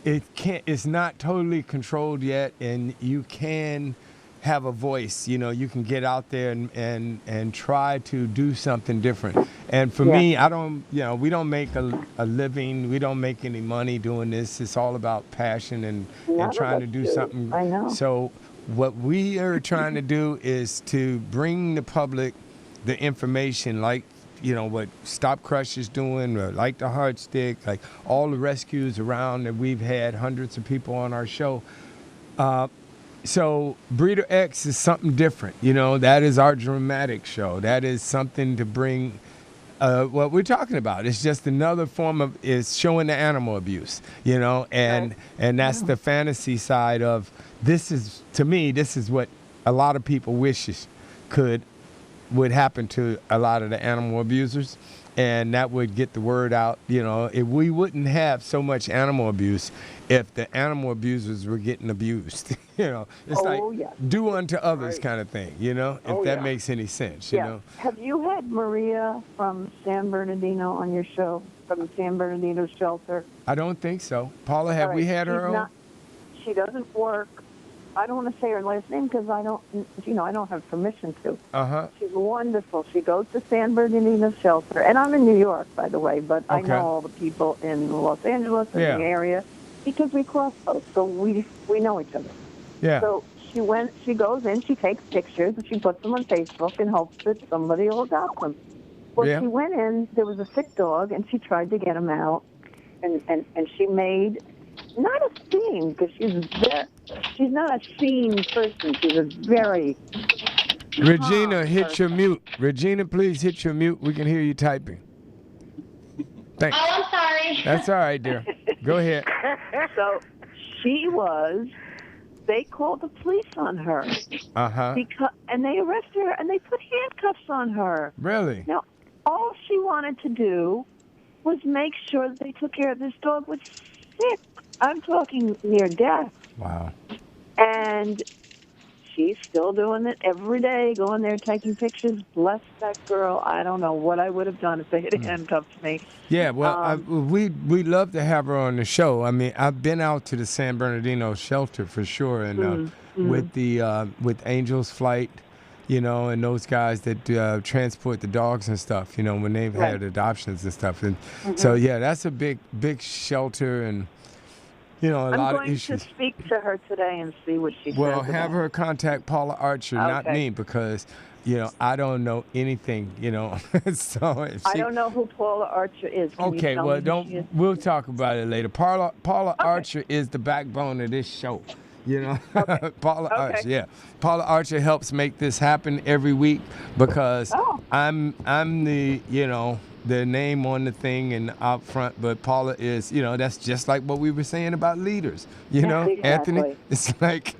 It's not totally controlled yet, and you can have a voice. You can get out there and try to do something different. And for me, I don't, we don't make a living. We don't make any money doing this. It's all about passion and trying to do something. I know. So what we are trying to do is to bring the public the information, like what Stop Crush is doing, or like the Heartstick, like all the rescues around that we've had hundreds of people on our show. So Breeder X is something different. That is our dramatic show. That is something to bring what we're talking about. It's just another form of is showing the animal abuse, and that's the fantasy side of this is, to me, this is what a lot of people wishes would happen to a lot of the animal abusers, and that would get the word out. If we wouldn't have so much animal abuse if the animal abusers were getting abused. It's like do unto others kind of thing, if that makes any sense, Have you had Maria from San Bernardino on your show, from the San Bernardino shelter? I don't think so. Paula, have we had her on? She doesn't work. I don't want to say her last name because I don't have permission to. She's wonderful. She goes to San Bernardino shelter, and I'm in New York, by the way, but I know all the people in Los Angeles and the area because we cross both, so we know each other. Yeah. So she goes in, she takes pictures, and she puts them on Facebook and hopes that somebody will adopt them. Well, she went in, there was a sick dog, and she tried to get him out, and she made, not a scene, because she's not a scene person. She's a very Regina, hit your mute. Regina, please hit your mute. We can hear you typing. Thanks. Oh, I'm sorry. That's all right, dear. Go ahead. So they called the police on her. And they arrested her, and they put handcuffs on her. Really? Now, all she wanted to do was make sure that they took care of this dog was sick. I'm talking near death. Wow. And she's still doing it every day, going there, taking pictures. Bless that girl. I don't know what I would have done if they had handcuffed me. Yeah, well, we'd love to have her on the show. I mean, I've been out to the San Bernardino shelter for sure, and with Angel's Flight, and those guys that transport the dogs and stuff, when they've had adoptions and stuff. And so, that's a big shelter, and a lot of issues. I'm going to speak to her today and see what she says. Well, have her contact Paula Archer, not me, because, I don't know anything, so if I don't know who Paula Archer is. Okay, well, we'll talk about it later. Paula Archer is the backbone of this show. Paula Archer, yeah. Paula Archer helps make this happen every week because I'm the, the name on the thing and out front, but Paula is, that's just like what we were saying about leaders, Exactly. Anthony. It's like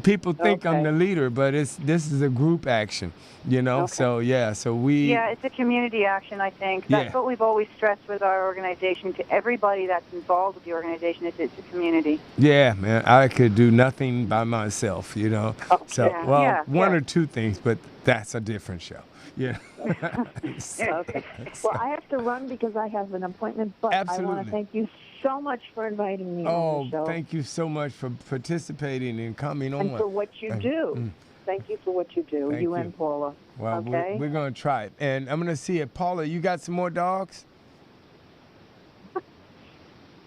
people think I'm the leader, but this is a group action, So it's a community action. I think that's what we've always stressed with our organization to everybody that's involved with the organization. It's a community. Yeah, man, I could do nothing by myself, One or two things, but that's a different show. Yeah. Okay. Well, I have to run because I have an appointment, but Absolutely. I want to thank you so much for inviting me on the show. Thank you so much for participating and coming on. And for what you do. Thank you for what you do, you and Paula. Well, okay? we're going to try it. And I'm going to see if Paula, you got some more dogs?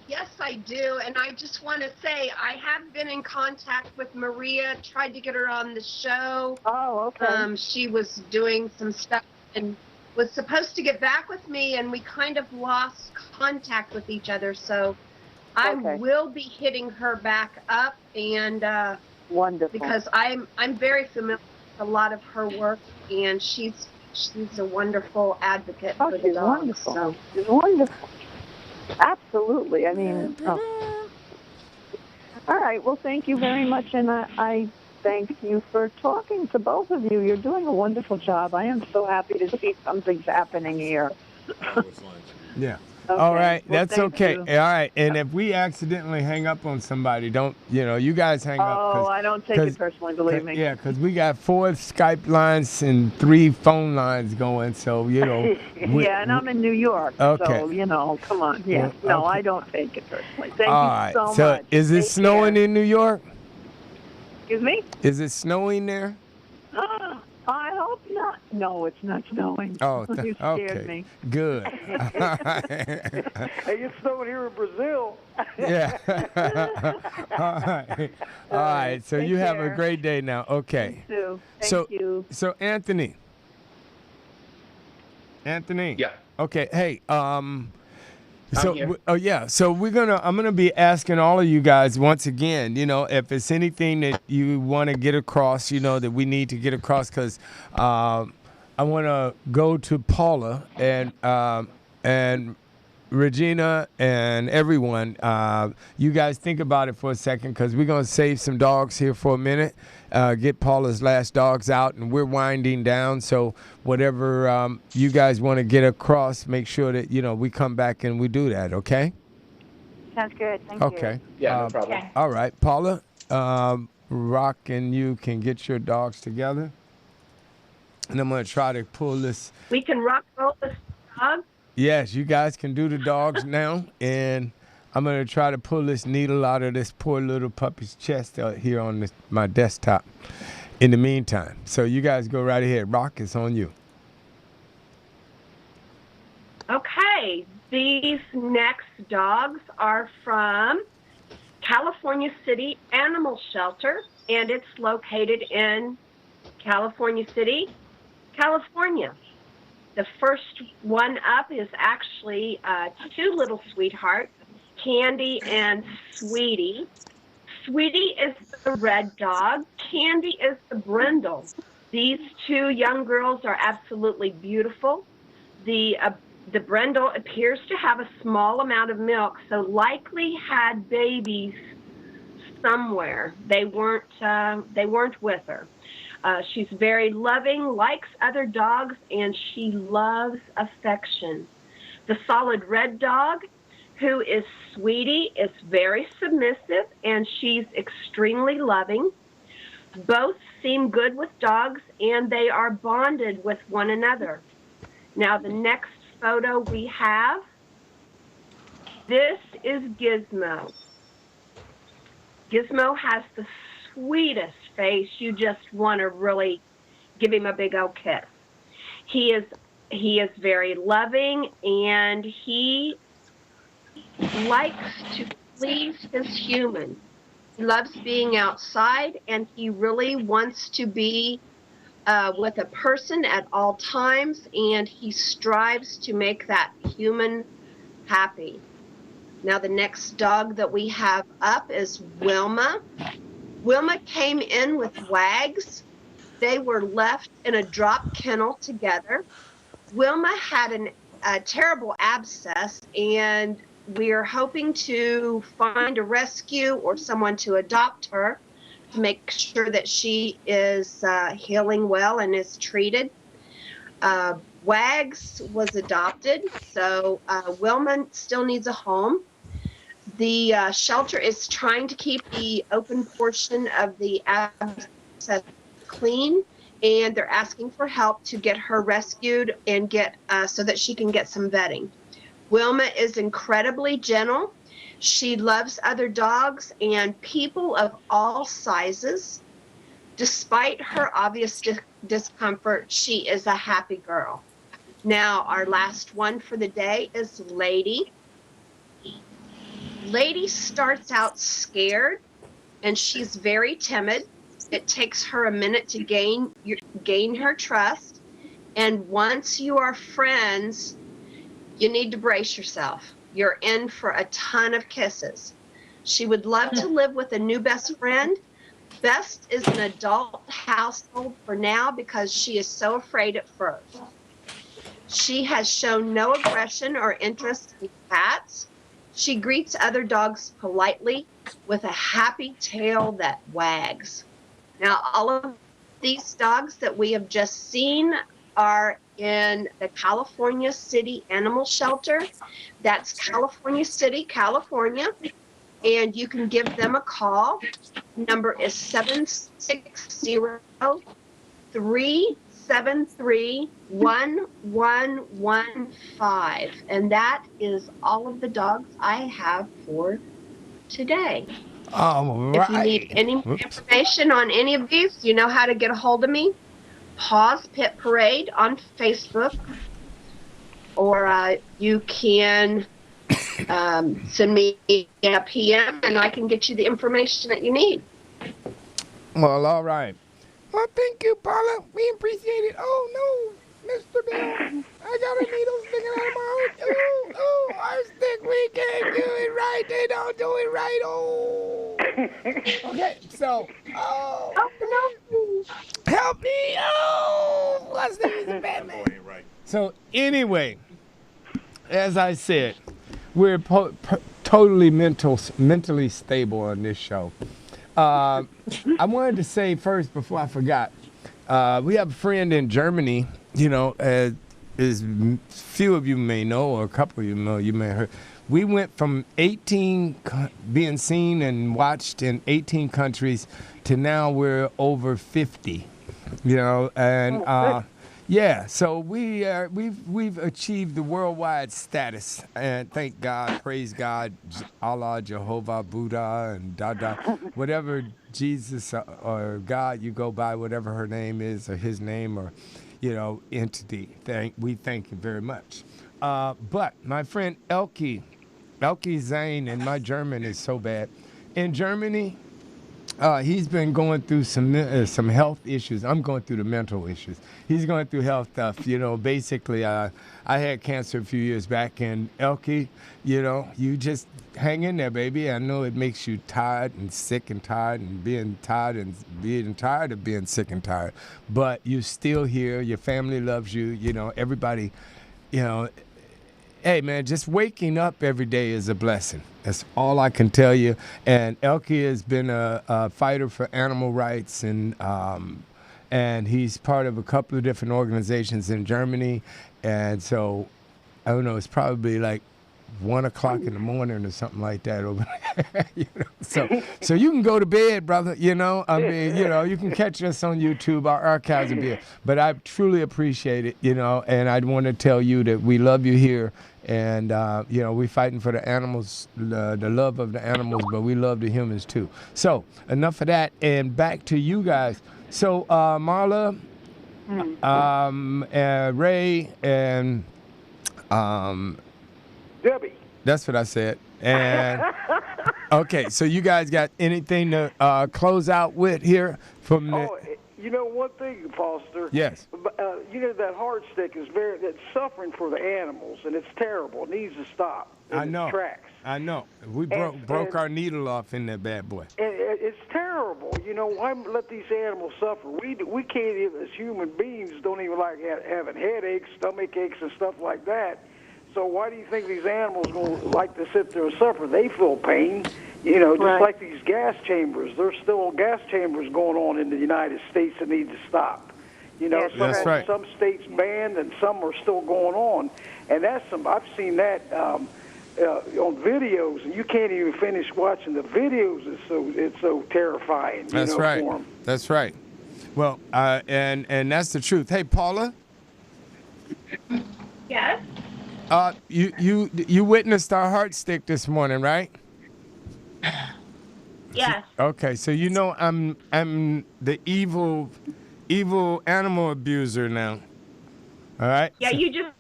Yes, I do. And I just want to say I have been in contact with Maria, tried to get her on the show. Oh, okay. She was doing some stuff and was supposed to get back with me, and we kind of lost contact with each other. So I will be hitting her back up, and wonderful, because I'm very familiar with a lot of her work, and she's a wonderful advocate for the dogs. Wonderful. So. She's wonderful. Absolutely. I mean, all right. Well, thank you very much, and I thank you for talking to both of you. You're doing a wonderful job. I am so happy to see something's happening here. Yeah. All right, Well, that's thank okay. you. All right, and if we accidentally hang up on somebody, don't you guys hang up Oh, I don't take it personally, believe me. yeah, because we got 4 Skype lines and 3 phone lines going, so Yeah, and I'm in New York, okay. so come on. Yeah, Well, no, okay. I don't take it personally. Thank All you right. so So much. is it Take snowing care. in New York? Excuse me? Is it snowing there? I hope not. No, it's not snowing. Oh, You scared okay. me. Good. Hey, it's snowing here in Brazil. Yeah. All right. All right. So Take you have a care. great day now. Okay. You too. Thank you. So Anthony. Yeah. Okay. Hey. I'm here. So I'm gonna be asking all of you guys once again. If it's anything that you want to get across, that we need to get across, because I want to go to Paula and Regina and everyone. You guys think about it for a second, because we're gonna save some dogs here for a minute. Get Paula's last dogs out, and we're winding down. So whatever you guys want to get across, make sure that we come back and we do that. Okay. Sounds good. Thank you. Okay. Yeah, no problem. Okay. All right, Paula. Rock and you can get your dogs together, and I'm gonna try to pull this. We can rock roll this dog. Yes, you guys can do the dogs now, and I'm going to try to pull this needle out of this poor little puppy's chest out here on my desktop in the meantime. So you guys go right ahead. Rock, it's on you. Okay, these next dogs are from California City Animal Shelter, and it's located in California City, California. The first one up is actually 2 little sweethearts, Candy and Sweetie. Sweetie is the red dog. Candy is the brindle. These 2 young girls are absolutely beautiful. The brindle appears to have a small amount of milk, so likely had babies somewhere. They weren't with her. She's very loving, likes other dogs, and she loves affection. The solid red dog, who is Sweetie, is very submissive, and she's extremely loving. Both seem good with dogs, and they are bonded with one another. Now, the next photo we have, this is Gizmo. Gizmo has the sweetest face. You just want to really give him a big old kiss. He is very loving, and he likes to please his human. He loves being outside, and he really wants to be with a person at all times, and he strives to make that human happy. Now, the next dog that we have up is Wilma. Wilma came in with Wags. They were left in a drop kennel together. Wilma had a terrible abscess, and we are hoping to find a rescue or someone to adopt her to make sure that she is healing well and is treated. Wags was adopted, so Wilma still needs a home. The shelter is trying to keep the open portion of the abscess clean, and they're asking for help to get her rescued and get so that she can get some vetting. Wilma is incredibly gentle. She loves other dogs and people of all sizes. Despite her obvious discomfort, she is a happy girl. Now, our last one for the day is Lady. Lady starts out scared, and she's very timid. It takes her a minute to gain her trust, and once you are friends, you need to brace yourself. You're in for a ton of kisses. She would love to live with a new best friend. Best is an adult household for now because she is so afraid at first. She has shown no aggression or interest in cats. She greets other dogs politely with a happy tail that wags. Now, all of these dogs that we have just seen are in the California City Animal Shelter. That's California City, California. And you can give them a call. Number is 760-373-1115. And that is all of the dogs I have for today. All If you need right. any more Whoops. information on any of these, you know how to get a hold of me. Paws Pet Parade on Facebook, or you can send me a PM and I can get you the information that you need. Well, all right. Well, thank you, Paula. We appreciate it. Oh, no, Mr. Bill. I got a needle sticking out of my heart. Oh, Heartstick, we can't do it right. They don't do it right. Oh. Okay, so, Oh, no. help me. Oh, Heartstick is a bad man. So, anyway, as I said, we're totally mentally stable on this show. I wanted to say first, before I forgot, we have a friend in Germany, you know, as few of you may know, or a couple of you know, you may have heard. We went from 18 being seen and watched in 18 countries to now we're over 50, you know, and yeah, so we've achieved the worldwide status, and thank God, praise God, Allah, Jehovah, Buddha, and Dada, whatever Jesus or God you go by, whatever her name is or his name or, you know, entity. We thank you very much. But my friend Elke Zane, and my German is so bad. In Germany, he's been going through some health issues. I'm going through the mental issues. He's going through health stuff. You know, basically, I had cancer a few years back, and Elke, you know, you just hang in there, baby. I know it makes you tired and sick and tired and being tired of being sick and tired, but you're still here. Your family loves you. You know, everybody, you know. Hey, man, just waking up every day is a blessing. That's all I can tell you. And Elke has been a fighter for animal rights, and he's part of a couple of different organizations in Germany. And so, I don't know, it's probably like 1 o'clock in the morning or something like that over there. You know? So you can go to bed, brother. You know, I mean, you know, you can catch us on YouTube. Our archives will be here. But I truly appreciate it, you know, and I'd want to tell you that we love you here. And, you know, we're fighting for the animals, the love of the animals, but we love the humans too. So enough of that, and back to you guys. So Marla, Ray, and Debbie. That's what I said. And okay, so you guys got anything to close out with here from the? Oh, you know one thing, Foster. Yes. You know that Heartstick is that's suffering for the animals, and it's terrible. It needs to stop. I know. Its tracks. I know. We broke our needle off in that bad boy. And it's terrible. You know, why let these animals suffer? We can't even, as human beings, don't even like having headaches, stomach aches, and stuff like that. So why do you think these animals going to like to sit there and suffer? They feel pain, you know, just like these gas chambers. There's still gas chambers going on in the United States that need to stop. You know, some states banned and some are still going on. And I've seen that on videos, and you can't even finish watching the videos. It's so terrifying. That's right. For them. That's right. Well, and that's the truth. Hey, Paula. Yes. You witnessed our Heartstick this morning, right? Yes. Okay, so you know I'm the evil animal abuser now. All right. Yeah, you just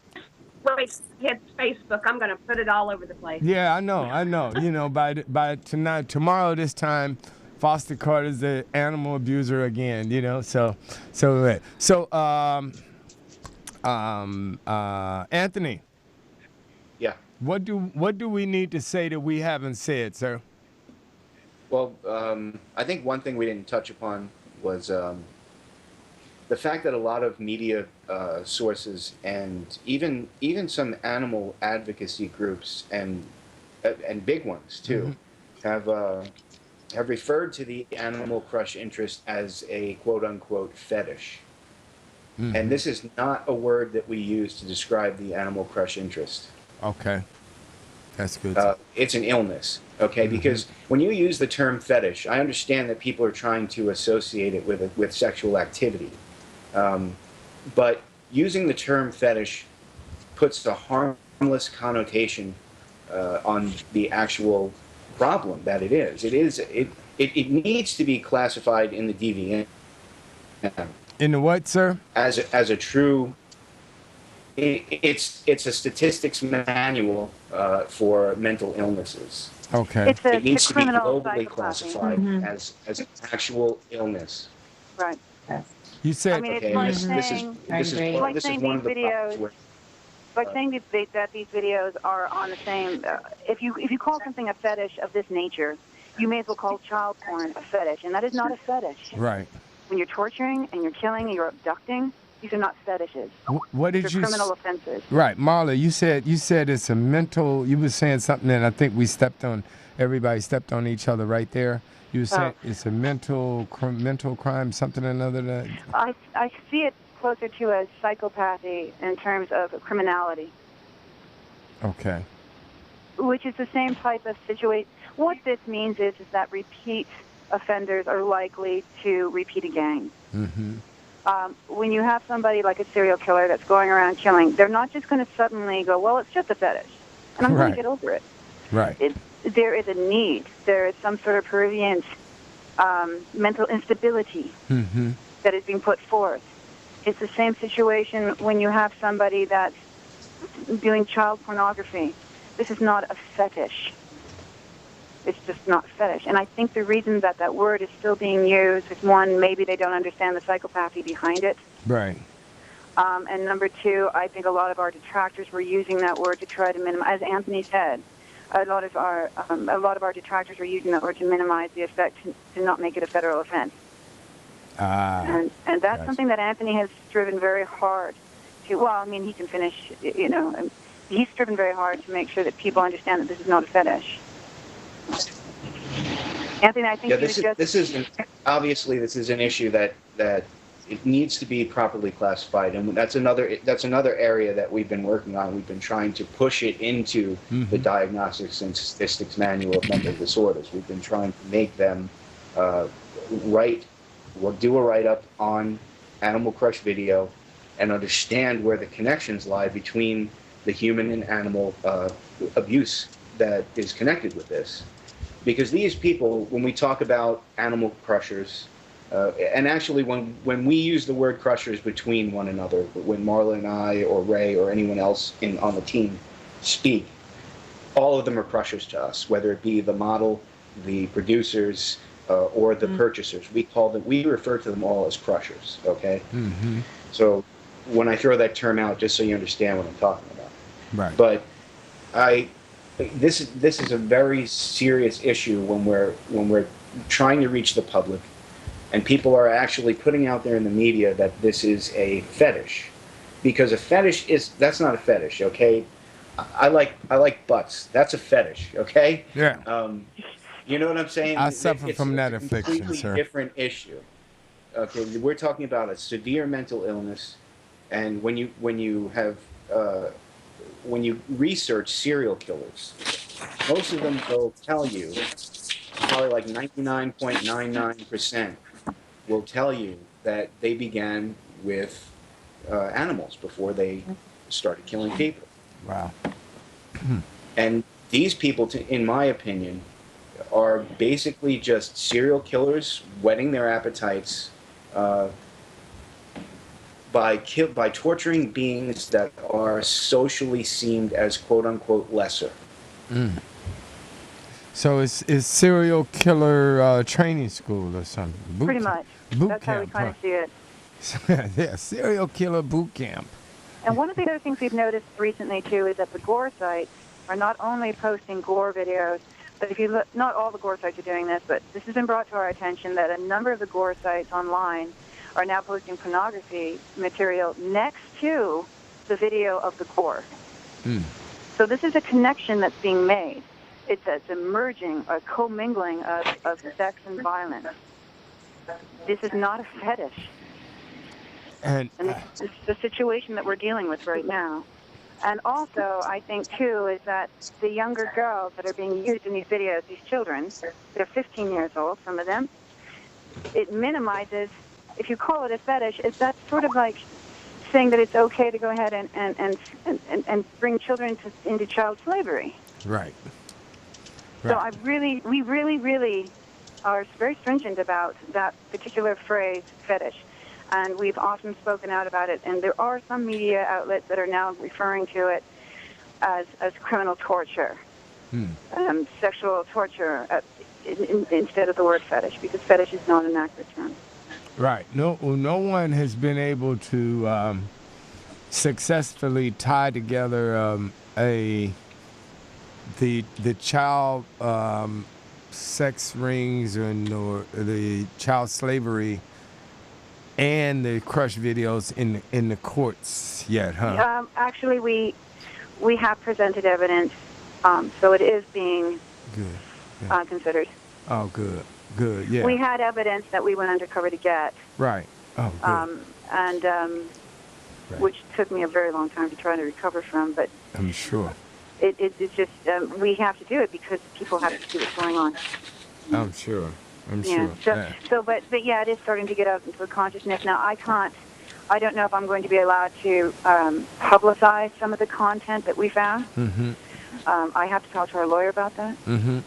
hit Facebook. I'm going to put it all over the place. Yeah, I know. You know, by tomorrow this time, Foster Carter's the animal abuser again. You know, so Anthony. Yeah. What do we need to say that we haven't said, sir? Well, I think one thing we didn't touch upon was the fact that a lot of media sources and even some animal advocacy groups and big ones too have referred to the animal crush interest as a quote unquote fetish. And this is not a word that we use to describe the animal crush interest. Okay. That's good. It's an illness, okay? Because when you use the term fetish, I understand that people are trying to associate it with sexual activity. But using the term fetish puts a harmless connotation on the actual problem that it is. It needs to be classified in the DVM. In the what, sir? As a true, it's a statistics manual for mental illnesses. Okay. It needs to be criminal globally psychopathy. classified as an actual illness. Right. You said. I mean, it's Okay, like and saying, this is like this is saying one these of the problems videos, where like saying that these videos are on the same. If you call something a fetish of this nature, you may as well call child porn a fetish, and that is not a fetish. Right. When you're torturing and you're killing and you're abducting, these are not fetishes. What did They're you? criminal offenses. Right, Marla. You said it's a mental. You were saying something, and I think we stepped on. Everybody stepped on each other right there. You were saying it's a mental crime, something or another. That I see it closer to a psychopathy in terms of criminality. Okay. Which is the same type of situation. What this means is that repeat offenders are likely to repeat again. When you have somebody like a serial killer that's going around killing, they're not just going to suddenly go, well, it's just a fetish, and I'm going to get over it. Right. There is a need. There is some sort of prurient mental instability that is being put forth. It's the same situation when you have somebody that's doing child pornography. This is not a fetish. It's just not fetish. And I think the reason that word is still being used is, one, maybe they don't understand the psychopathy behind it. Right. And number two, I think a lot of our detractors were using that word to try to minimize, as Anthony said, a lot of our detractors were using that word to minimize the effect, to not make it a federal offense. And that's something that Anthony has striven very hard to. Well, I mean, he can finish. He's striven very hard to make sure that people understand that this is not a fetish. Anthony, I think this is an issue that it needs to be properly classified, and that's another area that we've been working on. We've been trying to push it into the Diagnostics and Statistics Manual of Mental Disorders. We've been trying to make them do a write-up on Animal Crush video and understand where the connections lie between the human and animal abuse that is connected with this. Because these people, when we talk about animal crushers, and actually when we use the word crushers between one another, when Marla and I or Ray or anyone else on the team speak, all of them are crushers to us, whether it be the model, the producers, or the purchasers. We refer to them all as crushers, okay? So when I throw that term out, just so you understand what I'm talking about. Right. But this is a very serious issue when we're trying to reach the public, and people are actually putting out there in the media that this is a fetish, because a fetish that's not a fetish, okay? I like butts. That's a fetish, okay? Yeah. You know what I'm saying? I suffer from that affliction, completely sir. Different issue. Okay, we're talking about a severe mental illness, and when you research serial killers, most of them will tell you, probably like 99.99% will tell you that they began with animals before they started killing people. Wow. And these people, in my opinion, are basically just serial killers whetting their appetites by torturing beings that are socially seen as quote-unquote lesser. So it's serial killer training school or something? Pretty much. That's how we kind of see it. Yeah, serial killer boot camp. And one of the other things we've noticed recently, too, is that the gore sites are not only posting gore videos, but if you look, not all the gore sites are doing this, but this has been brought to our attention that a number of the gore sites online are now posting pornography material next to the video of the gore. So this is a connection that's being made. It's a merging, a commingling of sex and violence. This is not a fetish. And it's the situation that we're dealing with right now. And also, I think, too, is that the younger girls that are being used in these videos, these children, they're 15 years old, some of them, it minimizes, if you call it a fetish, that's sort of like saying that it's okay to go ahead and bring children into child slavery. right. So we really are very stringent about that particular phrase, fetish. And we've often spoken out about it. And there are some media outlets that are now referring to it as criminal torture, sexual torture, instead of the word fetish, because fetish is not an accurate term. Right. No one has been able to successfully tie together the child sex rings or the child slavery and the crush videos in the courts yet, huh? Actually, we have presented evidence, so it is being considered. Oh, good, yeah. We had evidence that we went undercover to get. Right. Oh, good. Right. Which took me a very long time to try to recover from, but I'm sure. It's just we have to do it because people have to see what's going on. I'm sure. But yeah, it is starting to get out into the consciousness. Now, I don't know if I'm going to be allowed to publicize some of the content that we found. Mm-hmm. I have to talk to our lawyer about that. Mm-hmm.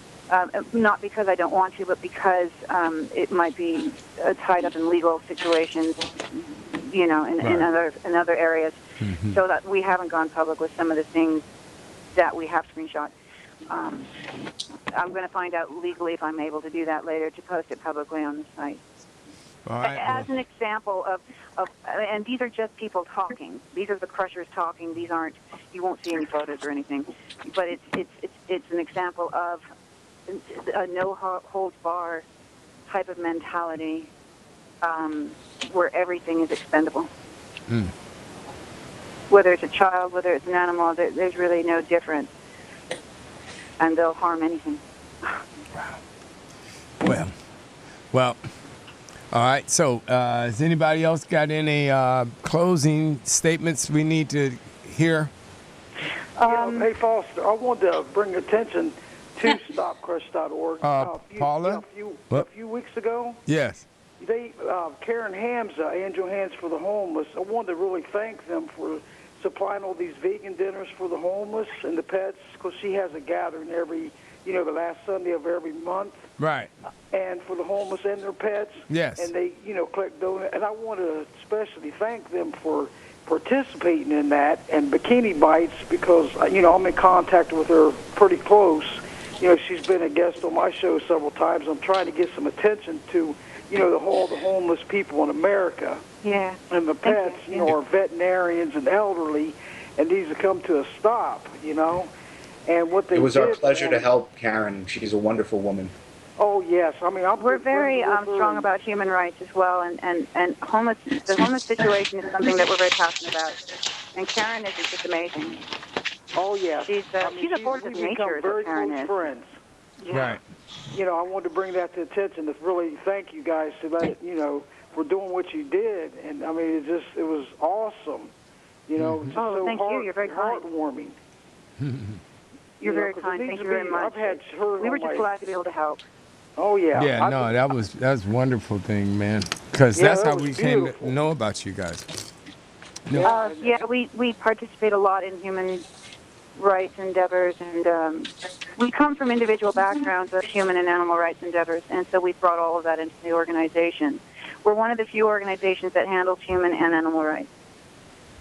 Not because I don't want to, but because it might be tied up in legal situations, in other areas. Mm-hmm. So that we haven't gone public with some of the things that we have screenshot. I'm going to find out legally if I'm able to do that later to post it publicly on the site. All right, as an example of, and these are just people talking. These are the crushers talking. These aren't. You won't see any photos or anything, but it's an example of a no holds bar type of mentality where everything is expendable. Mm. Whether it's a child, whether it's an animal, there's really no difference. And they'll harm anything. Wow. Well, all right. So has anybody else got any closing statements we need to hear? Hey, Foster, I wanted to bring attention to StopCrush.org. Paula? A few weeks ago, Yes. Karen Hamza, Angel Hands for the Homeless, I wanted to really thank them for supplying all these vegan dinners for the homeless and the pets, because she has a gathering every, the last Sunday of every month. Right. And for the homeless and their pets. Yes. And they, collect donate. And I want to especially thank them for participating in that, and Bikini Bites, because, I'm in contact with her pretty close. She's been a guest on my show several times. I'm trying to get some attention to, the homeless people in America. Yeah. And the pets, are veterinarians and elderly, and these have come to a stop, And what they It was our pleasure to help Karen. She's a wonderful woman. Oh, yes. I mean, we're very strong about human rights as well, and the homeless situation is something that we're very passionate about. And Karen is just amazing. Oh, yeah. She's a force of nature, very Karen close is. friends. Yeah. Right. I wanted to bring that to attention to really thank you guys for that, for doing what you did. And, I mean, it was awesome. Just so thank you. You're very kind. Heartwarming. You're very kind. Thank you very much. We were just glad to be able to help. Oh, yeah. Yeah, that was a wonderful thing, man. Because that's how we came to know about you guys. We participate a lot in human rights endeavors, and we come from individual backgrounds of human and animal rights endeavors, and so we've brought all of that into the organization. We're one of the few organizations that handles human and animal rights.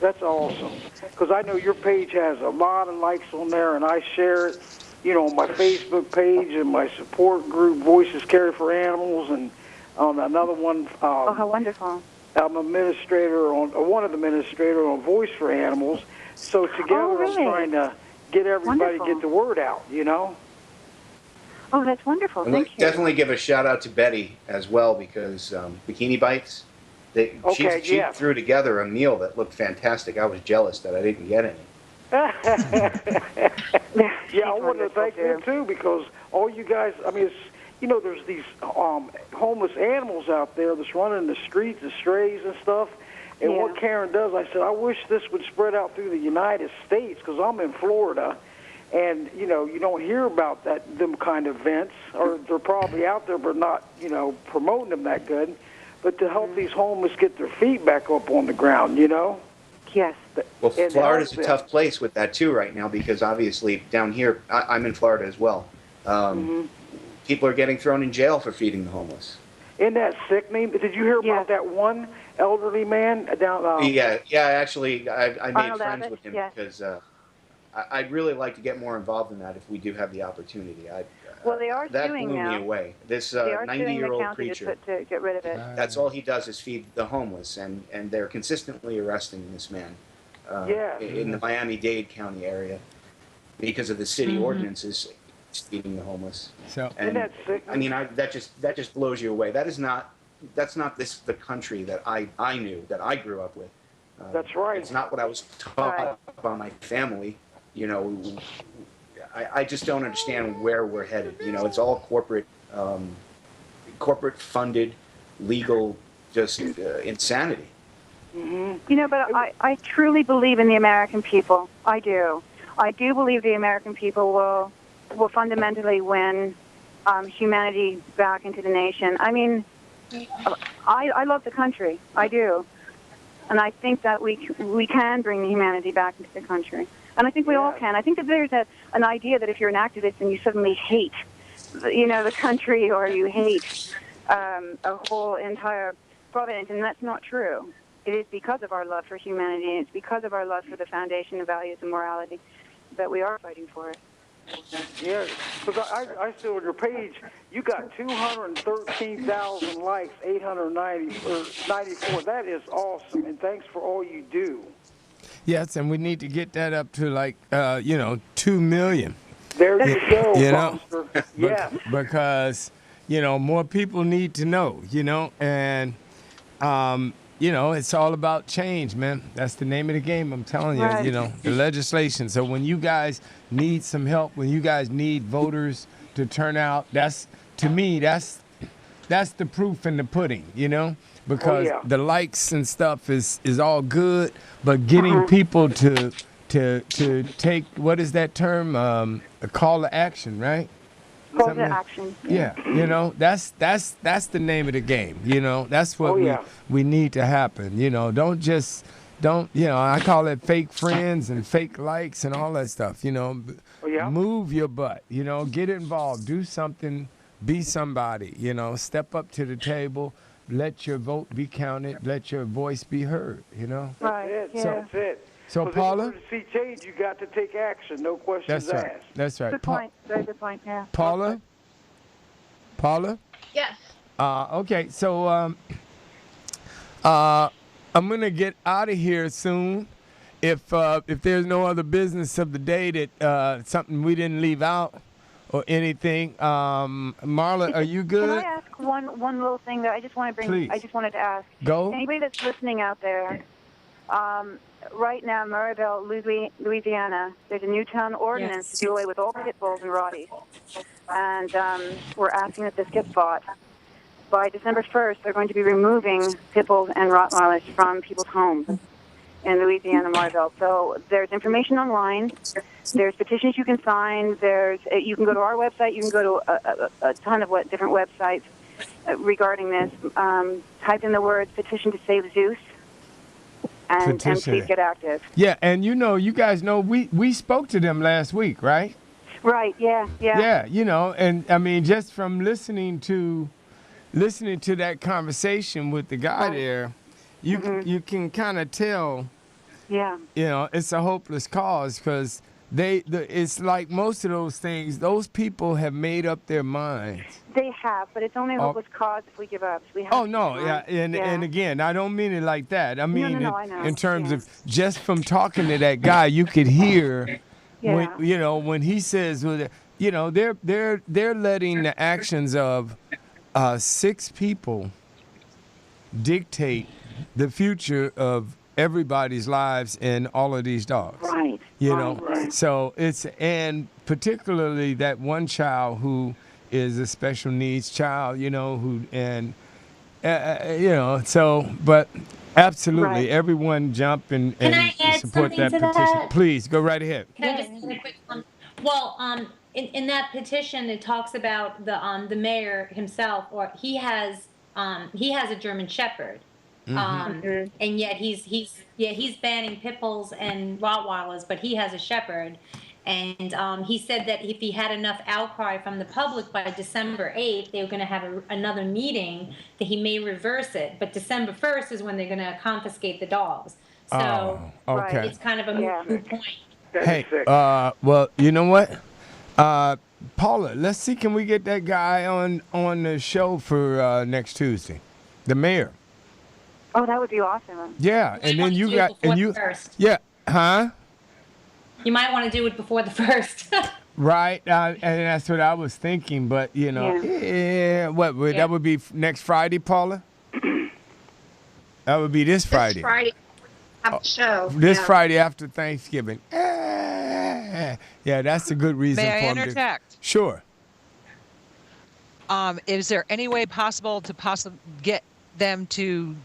That's awesome. Because I know your page has a lot of likes on there, and I share it, on my Facebook page and my support group, Voices Carry for Animals, and on another one. How wonderful. I'm one of the administrators on Voice for Animals. So together really? I'm trying to get everybody to get the word out, Oh, that's wonderful. And Thank you. Definitely give a shout out to Betty as well, because Bikini Bites, she threw together a meal that looked fantastic. I was jealous that I didn't get any. Yeah, I wanted to thank them too, because all you guys, I mean, there's these homeless animals out there that's running the streets, the strays and stuff. And what Karen does, I said, I wish this would spread out through the United States, because I'm in Florida, and you don't hear about them kind of events, or they're probably out there but not promoting them that good. But to help these homeless get their feet back up on the ground, Yes. Well, Florida's a tough place with that too right now, because obviously down here, I'm in Florida as well. People are getting thrown in jail for feeding the homeless. Isn't that sickening? Did you hear about that one elderly man down? Yeah. Actually, I made friends with him yes. because I'd really like to get more involved in that if we do have the opportunity. Well, they are that suing blew now. me away. This They are suing the 90-year-old county preacher. to get rid of it. That's all he does is feed the homeless, and they're consistently arresting this man in the Miami-Dade County area because of the city ordinances feeding the homeless. So, and I mean, that just blows you away. That's not the country that I knew, that I grew up with. That's right. It's not what I was taught by my family. I just don't understand where we're headed. It's all corporate funded, legal, just insanity. But I truly believe in the American people. I do. I do believe the American people will fundamentally win humanity back into the nation. I mean, I love the country. I do. And I think that we can bring humanity back into the country. And I think we all can. I think that there's an idea that if you're an activist and you suddenly hate, the country, or you hate a whole entire province, and that's not true. It is because of our love for humanity, and it's because of our love for the foundation of values and morality that we are fighting for it. Yeah, because I see on your page, you got 213,000 likes, 894. That is awesome, and thanks for all you do. Yes, and we need to get that up to 2 million. There you go, Foster. Yes. Because, more people need to know, and, it's all about change, man. That's the name of the game, I'm telling you, Right. the legislation. So when you guys need some help, when you guys need voters to turn out, to me, that's the proof in the pudding, because the likes and stuff is all good, but getting people to take, what is that term? A call to action, right? Call to action. Yeah, that's the name of the game. That's what we need to happen. I call it fake friends and fake likes and all that stuff. Move your butt. Get involved. Do something. Be somebody. Step up to the table. Let your vote be counted. Let your voice be heard. Right. That's it. So Paula, in order to see change, you got to take action. No questions asked. That's right. Good point. Very good point. Yeah. Paula. Yes. Okay. So I'm gonna get out of here soon. If there's no other business of the day that something we didn't leave out or anything, Marla, are you good? Can I ask one little thing that I just want to bring? Please. I just wanted to ask. Go. Anybody that's listening out there, right now, Maribel, Louisiana, there's a new town ordinance to do away with all pit bulls and rotties, and we're asking that this gets fought. By December 1st, they're going to be removing pit bulls and Rottweilers from people's homes in Louisiana, Maribel. So there's information online. There's petitions you can sign. You can go to our website. You can go to a ton of different websites regarding this. Type in the words "petition to save Zeus," and please get active. Yeah, and you guys know we spoke to them last week, right? Right. Yeah. Yeah. And I mean, just from listening to that conversation with the guy there, you can kind of tell. Yeah. It's a hopeless cause, because it's like most of those things, those people have made up their minds. They have, but it's only a hopeless cause if we give up. We have and again, I don't mean it like that. I mean I know. in terms of just from talking to that guy, you could hear when he says, they're letting the actions of 6 people dictate the future of everybody's lives and all of these dogs. Right. So and particularly that one child who is a special needs child, you know, who and you know, so but absolutely, Right. everyone jump and Can I add support something that to petition. that? Please go right ahead. Can I just add a quick well, in that petition, it talks about the mayor himself, or he has a German Shepherd, and yet he's banning pit bulls and Rottweilers, but he has a Shepherd, and he said that if he had enough outcry from the public by December 8th, they were going to have another meeting that he may reverse it, but December 1st is when they're going to confiscate the dogs. So Okay. it's kind of a moot point. Hey, well, you know what? Paula, let's see, can we get that guy on the show for next Tuesday? The mayor. Oh, that would be awesome. Yeah, and then you got before and the you first. yeah, huh? You might want to do it before the first. Right, and that's what I was thinking, but you know, that would be next Friday, Paula? That would be this Friday. This Friday, have a show. This Friday after Thanksgiving. Yeah, that's a good reason May for I him interject? Sure. Is there any way possible to get them to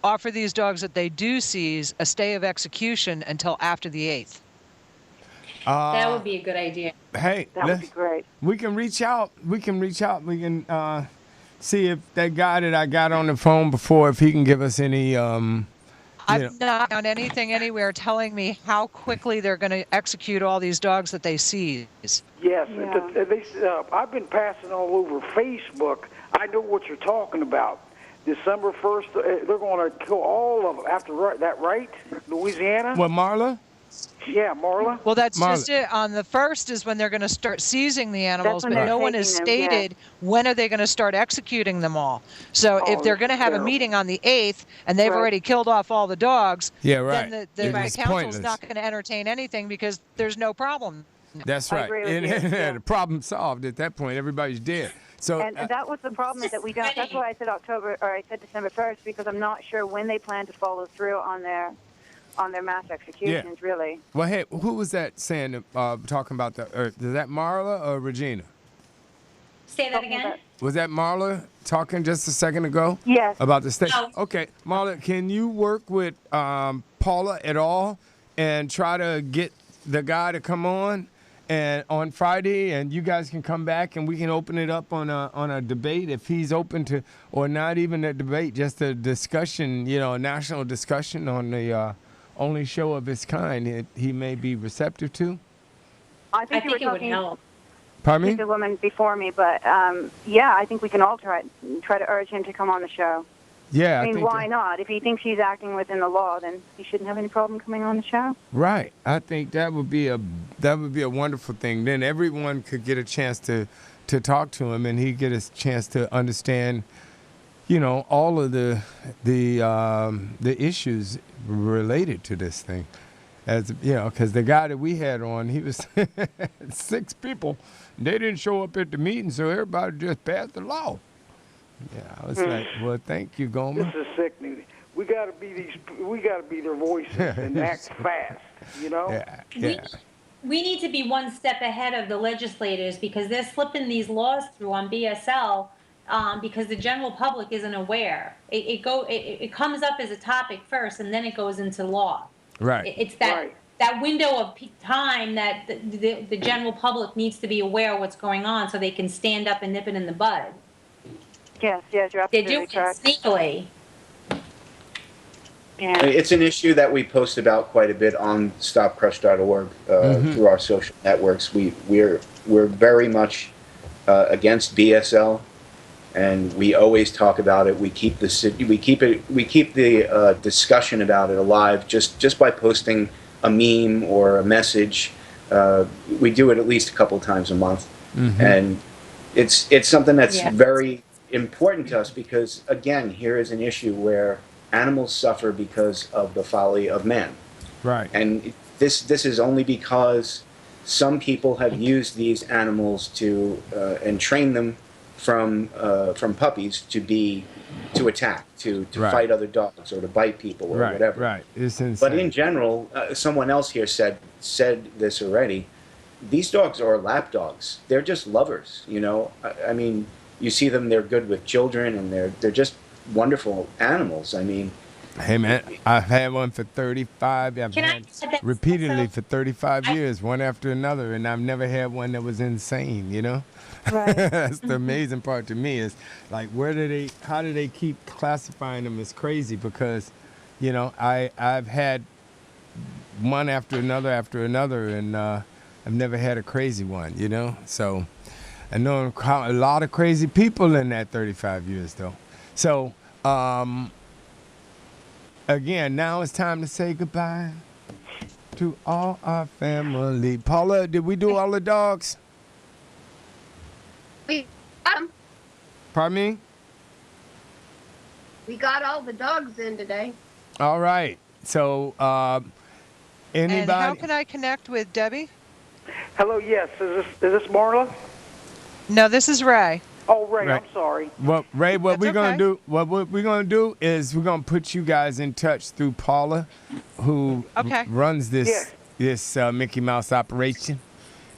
offer these dogs that they do seize a stay of execution until after the 8th? That would be a good idea. Hey, That would be great. We can reach out. We can see if that guy that I got on the phone before, if he can give us any. I've not found anything anywhere telling me how quickly they're going to execute all these dogs that they seize. Yes, I've been passing all over Facebook. I know what you're talking about. December 1st, they're going to kill all of them after that, right? Louisiana? What, Marla? Yeah, Marla. Well, that's just it. On the 1st is when they're going to start seizing the animals, but no one has stated when are they going to start executing them all. So if they're going to have a meeting on the 8th and they've already killed off all the dogs, then the council's not going to entertain anything because there's no problem. That's right. The problem solved at that point. Everybody's dead. So, and that was the problem, is that we don't. That's why I said December 1st, because I'm not sure when they plan to follow through on their mass executions. Really. Well, hey, who was that saying? Talking about is that Marla or Regina? Say that again. Was that Marla talking just a second ago? Yes. About the state. No. Okay, Marla, can you work with Paula at all and try to get the guy to come on? And on Friday, and you guys can come back and we can open it up on a debate if he's open to, or not even a debate, just a discussion, a national discussion on the only show of its kind he may be receptive to. I think it would help. Pardon me? The woman before me, but I think we can all try to urge him to come on the show. Yeah, I mean, why not? If he thinks he's acting within the law, then he shouldn't have any problem coming on the show. Right. I think that would be a wonderful thing. Then everyone could get a chance to talk to him, and he'd get a chance to understand, all of the issues related to this thing. As because the guy that we had on, he was 6 people. They didn't show up at the meeting, so everybody just passed the law. Yeah, I was like, well, thank you, Gomer. This is sickening. We got to be their voices and act fast. Yeah. We need to be one step ahead of the legislators because they're slipping these laws through on BSL because the general public isn't aware. It comes up as a topic first, and then it goes into law. Right. It's that window of time that the general public needs to be aware of what's going on so they can stand up and nip it in the bud. Yes, you're absolutely They're doing correct. it sneakily. Yeah. It's an issue that we post about quite a bit on StopCrush.org through our social networks. We're very much against BSL, and we always talk about it. We keep the discussion about it alive just by posting a meme or a message. We do it at least a couple times a month, and it's something that's very important to us because, again, here is an issue where animals suffer because of the folly of man. Right. And this is only because some people have used these animals to and trained them from puppies to attack, to fight other dogs or to bite people or whatever. Right. It's insane. But in general, someone else here said this already. these dogs are lap dogs. They're just lovers, you know. I mean, you see them; they're good with children, and they're just wonderful animals. I mean, hey man, I've had one for 35. I've Can I had add that repeatedly also? for 35 years, one after another, and I've never had one that was insane. You know, Right. that's the amazing part to me is like how do they keep classifying them as crazy? Because, you know, I've had one after another, and I've never had a crazy one. You know, so I know a lot of crazy people in that 35 years though. So. Again, now it's time to say goodbye to all our family. Paula, did we do all the dogs? We Pardon me? we got all the dogs in today. All right. So, anybody? And how can I connect with Debbie? Hello, yes. Is this Marla? No, this is Ray. Oh, Ray, Right. I'm sorry. Well, Ray, what That's we're gonna okay. do? What we're gonna do is we're gonna put you guys in touch through Paula, who Okay. runs this Mickey Mouse operation.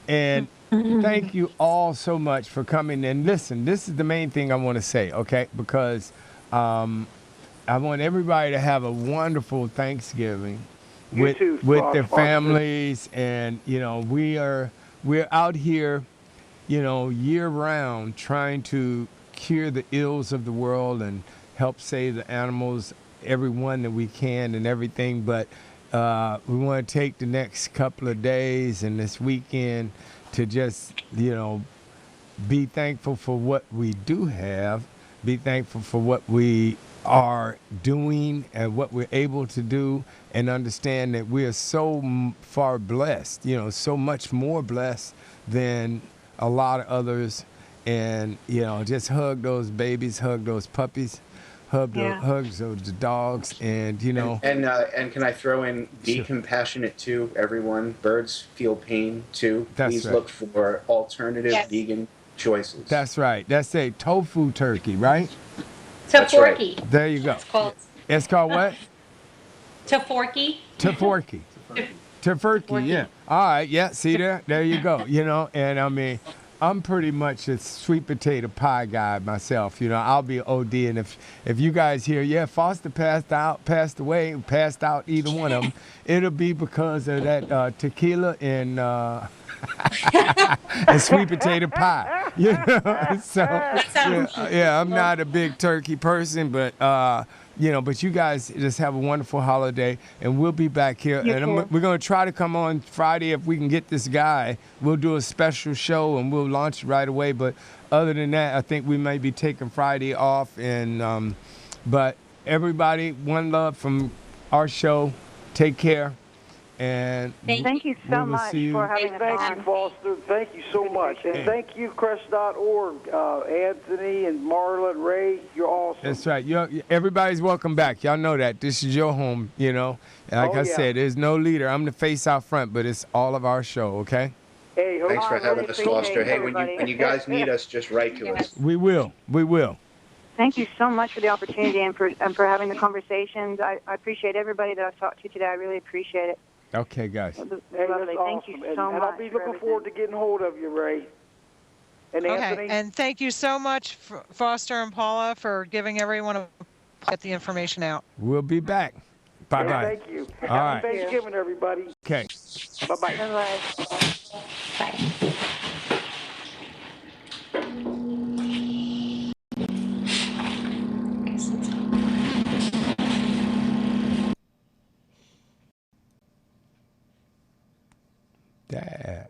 And thank you all so much for coming. And listen, this is the main thing I want to say, okay? Because I want everybody to have a wonderful Thanksgiving with too, their Foster. families. And you know, we're out here, you know, year round trying to cure the ills of the world and help save the animals, everyone that we can and everything. But we want to take the next couple of days and this weekend to just, you know, be thankful for what we do have, be thankful for what we are doing and what we're able to do, and understand that we are so far blessed, you know, so much more blessed than a lot of others. And, you know, just hug those babies, hug those puppies, hug those dogs, and, you know. And can I throw in, be Sure. compassionate to everyone. Birds feel pain too. That's Please right. look for alternative Yes. vegan choices. That's right. That's a tofu turkey, right? That's right. Tofurkey. There you go. It's called It's called what? Tofurkey. Tofurkey. Tofurkey, yeah. All right, yeah, see there? There you go, you know, and I mean, I'm pretty much a sweet potato pie guy myself, you know. I'll be OD, and if you guys hear, yeah, Foster passed out, passed away, passed out, either one of them, it'll be because of that tequila and sweet potato pie, you know. So yeah, I'm not a big turkey person, but you know, but you guys just have a wonderful holiday, and we'll be back here. We're going to try to come on Friday if we can get this guy. We'll do a special show, and we'll launch it right away. But other than that, I think we may be taking Friday off. And but everybody, one love from our show. Take care. And Thank you so much for having us Thank on. you, Foster. Thank you so much. And thank you, Crest.org, Anthony and Marla and Ray. You're awesome. That's right. Everybody's welcome back. Y'all know that. This is your home, you know. And like I said, there's no leader. I'm the face out front, but it's all of our show, okay? Hey, Thanks for having us, Foster. Hey, everybody. when you guys need us, just write to us. We will. We will. Thank you so much for the opportunity and for having the conversations. I appreciate everybody that I've talked to today. I really appreciate it. Okay, guys. It was Hey, lovely. that's Thank awesome. you so and much. I'll be looking forward to getting hold of you, Ray. And Anthony. Okay, and thank you so much, Foster and Paula, for giving everyone a get the information out. We'll be back. Bye-bye. Thank you. All Happy right. Thanksgiving, everybody. Okay. Bye-bye. Bye-bye. Bye. Dad.